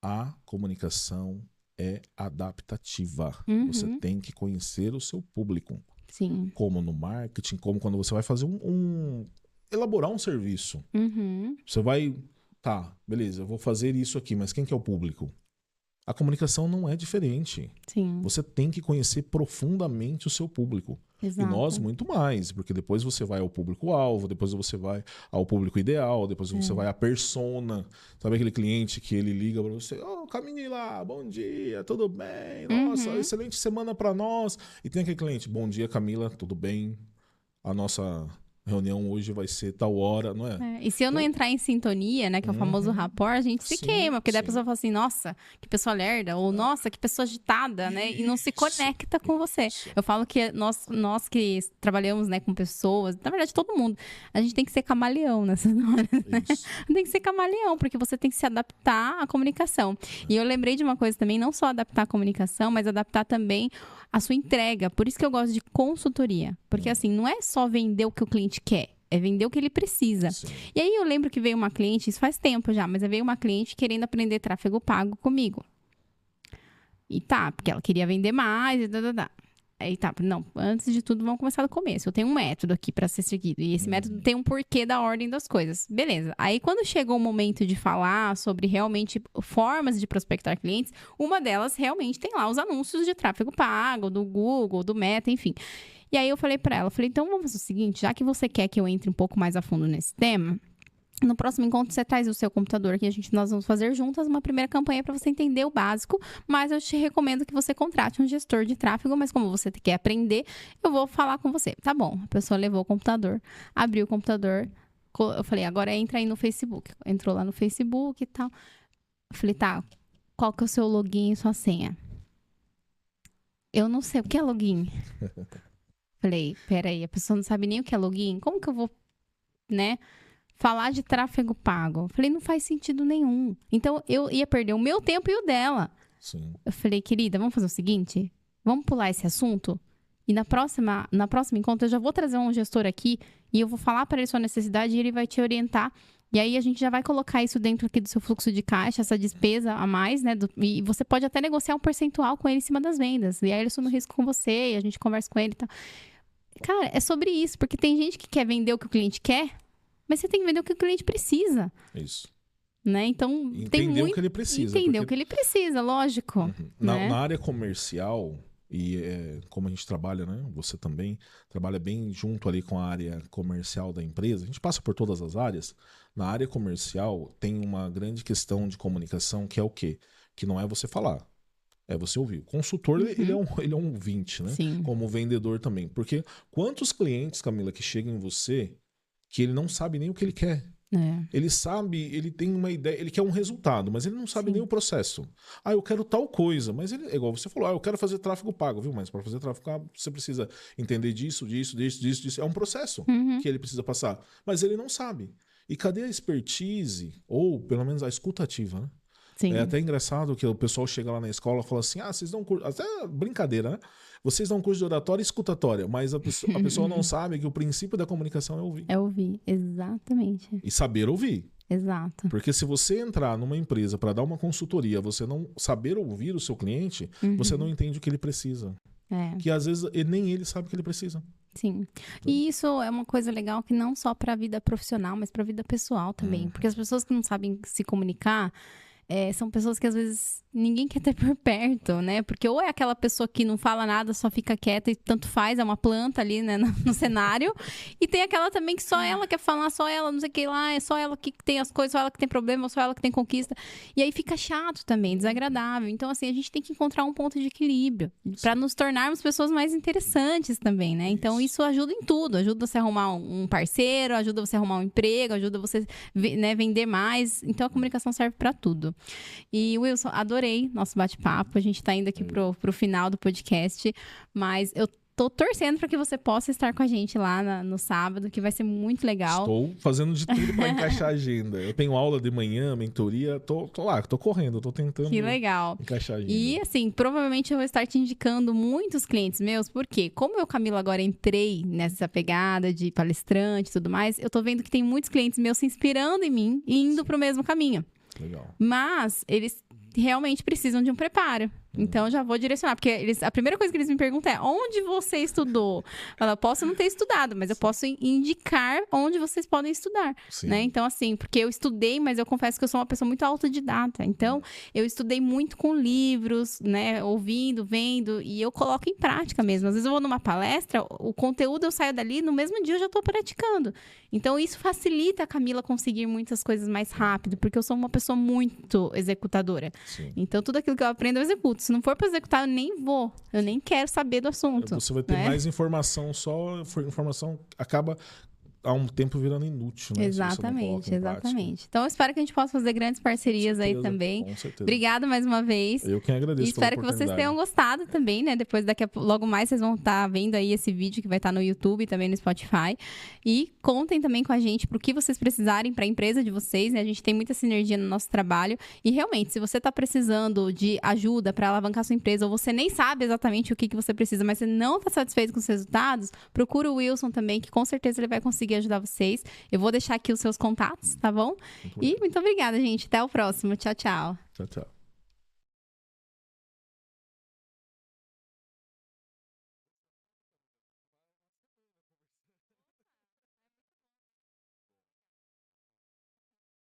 a comunicação é adaptativa. Você tem que conhecer o seu público. Sim. Como no marketing, como quando você vai fazer elaborar um serviço. Você vai... Tá, beleza, eu vou fazer isso aqui, mas quem que é o público? A comunicação não é diferente. Sim. Você tem que conhecer profundamente o seu público. Exato. E nós muito mais, porque depois você vai ao público-alvo, depois você vai ao público ideal, depois você vai à persona. Sabe aquele cliente que ele liga para você: Camila, bom dia, tudo bem? Nossa, excelente semana para nós. E tem aquele cliente: bom dia, Camila, tudo bem? A nossa... reunião hoje vai ser tal hora, não é? E se eu não entrar em sintonia, né, que é o famoso rapport, a gente se queima, porque daí a pessoa fala assim, nossa, que pessoa lerda, ou nossa, que pessoa agitada, né, e não se conecta com você. Eu falo que nós que trabalhamos, né, com pessoas, na verdade todo mundo, a gente tem que ser camaleão nessas horas, né? Tem que ser camaleão, porque você tem que se adaptar à comunicação. E eu lembrei de uma coisa também, não só adaptar a comunicação, mas adaptar também a sua entrega. Por isso que eu gosto de consultoria. Porque assim, não é só vender o que o cliente quer, é vender o que ele precisa. Sim. E aí eu lembro que veio uma cliente, isso faz tempo já, mas veio uma cliente querendo aprender tráfego pago comigo. E tá, porque ela queria vender mais e Aí tá, não, antes de tudo vamos começar do começo. Eu tenho um método aqui para ser seguido. E esse método tem um porquê da ordem das coisas. Beleza. Aí quando chegou o momento de falar sobre realmente formas de prospectar clientes, uma delas realmente tem lá os anúncios de tráfego pago, do Google, do Meta, enfim. E aí eu falei para ela, então vamos fazer o seguinte, já que você quer que eu entre um pouco mais a fundo nesse tema, no próximo encontro você traz o seu computador aqui, nós vamos fazer juntas uma primeira campanha para você entender o básico, mas eu te recomendo que você contrate um gestor de tráfego, mas como você quer aprender, eu vou falar com você. Tá bom, a pessoa levou o computador, abriu o computador, eu falei, agora entra aí no Facebook. Entrou lá no Facebook e tal. Eu falei, tá, qual que é o seu login e sua senha? Eu não sei, o que é login? Falei, peraí, a pessoa não sabe nem o que é login? Como que eu vou, né, falar de tráfego pago? Falei, não faz sentido nenhum. Então, eu ia perder o meu tempo e o dela. Sim. Eu falei, querida, vamos fazer o seguinte? Vamos pular esse assunto? E na próxima encontro, eu já vou trazer um gestor aqui e eu vou falar para ele sua necessidade e ele vai te orientar. E aí, a gente já vai colocar isso dentro aqui do seu fluxo de caixa, essa despesa a mais, né? E você pode até negociar um percentual com ele em cima das vendas. E aí, ele assume o risco com você e a gente conversa com ele e tal. Cara, é sobre isso. Porque tem gente que quer vender o que o cliente quer, mas você tem que vender o que o cliente precisa. Isso. Né? Então, entender o que ele precisa. Entender o que ele precisa, lógico. Né? Na área comercial, e como a gente trabalha, né? Você também trabalha bem junto ali com a área comercial da empresa. A gente passa por todas as áreas. Na área comercial, tem uma grande questão de comunicação que é o quê? Que não é você falar. É você ouvir. O consultor, ele é um ouvinte, né? Sim. Como vendedor também. Porque quantos clientes, Camila, que chegam em você que ele não sabe nem o que ele quer? Ele sabe, ele tem uma ideia, ele quer um resultado, mas ele não sabe nem o processo. Ah, eu quero tal coisa, mas ele, igual você falou, eu quero fazer tráfego pago, viu? Mas para fazer tráfego pago, você precisa entender disso. É um processo que ele precisa passar. Mas ele não sabe. E cadê a expertise, ou pelo menos a escuta ativa, né? Sim. É até engraçado que o pessoal chega lá na escola e fala assim, vocês dão curso... Até brincadeira, né? Vocês dão curso de oratória e escutatória, mas a pessoa não sabe que o princípio da comunicação é ouvir. É ouvir, exatamente. E saber ouvir. Exato. Porque se você entrar numa empresa para dar uma consultoria, você não saber ouvir o seu cliente, você não entende o que ele precisa. Que às vezes nem ele sabe o que ele precisa. Sim. E isso é uma coisa legal que não só para a vida profissional, mas para a vida pessoal também. Porque as pessoas que não sabem se comunicar são pessoas que às vezes ninguém quer ter por perto, né? Porque ou é aquela pessoa que não fala nada, só fica quieta e tanto faz, é uma planta ali, né, no cenário. E tem aquela também que só ela quer falar, só ela, não sei o que lá, é só ela que tem as coisas, só ela que tem problema, só ela que tem conquista. E aí fica chato também, desagradável. Então, assim, a gente tem que encontrar um ponto de equilíbrio para nos tornarmos pessoas mais interessantes também, né? Então, isso ajuda em tudo. Ajuda você a arrumar um parceiro, ajuda você a arrumar um emprego, ajuda você, né, vender mais. Então, a comunicação serve para tudo. E, Wilson, adorei nosso bate-papo. A gente tá indo aqui pro final do podcast, mas eu tô torcendo para que você possa estar com a gente lá no sábado, que vai ser muito legal. Estou fazendo de tudo para encaixar a agenda. Eu tenho aula de manhã, mentoria, tô lá, tô correndo, tô tentando encaixar a agenda. E assim, provavelmente eu vou estar te indicando muitos clientes meus, porque como eu, Camila, agora entrei nessa pegada de palestrante e tudo mais, eu tô vendo que tem muitos clientes meus se inspirando em mim e indo pro mesmo caminho. Legal. Mas eles realmente precisam de um preparo. Então, já vou direcionar. Porque a primeira coisa que eles me perguntam é: onde você estudou? Eu posso não ter estudado, mas eu posso indicar onde vocês podem estudar. Né? Então, assim, porque eu estudei, mas eu confesso que eu sou uma pessoa muito autodidata. Então, eu estudei muito com livros, né? Ouvindo, vendo, e eu coloco em prática mesmo. Às vezes eu vou numa palestra, o conteúdo eu saio dali, no mesmo dia eu já estou praticando. Então, isso facilita a Camila conseguir muitas coisas mais rápido, porque eu sou uma pessoa muito executadora. Sim. Então, tudo aquilo que eu aprendo, eu executo. Se não for para executar, eu nem vou. Eu nem quero saber do assunto. Você vai ter mais informação, informação acaba há um tempo virando inútil, né? Exatamente. Então, eu espero que a gente possa fazer grandes parcerias aí também. Com certeza. Obrigada mais uma vez. Eu que agradeço. E espero que vocês tenham gostado também, né? Depois, logo mais, vocês vão estar vendo aí esse vídeo que vai estar no YouTube e também no Spotify. E contem também com a gente pro que vocês precisarem para a empresa de vocês, né? A gente tem muita sinergia no nosso trabalho. E realmente, se você está precisando de ajuda para alavancar sua empresa, ou você nem sabe exatamente o que você precisa, mas você não está satisfeito com os resultados, procura o Wilson também, que com certeza ele vai conseguir ajudar vocês. Eu vou deixar aqui os seus contatos, tá bom? Muito obrigada, gente. Até o próximo. Tchau, tchau. Tchau, tchau.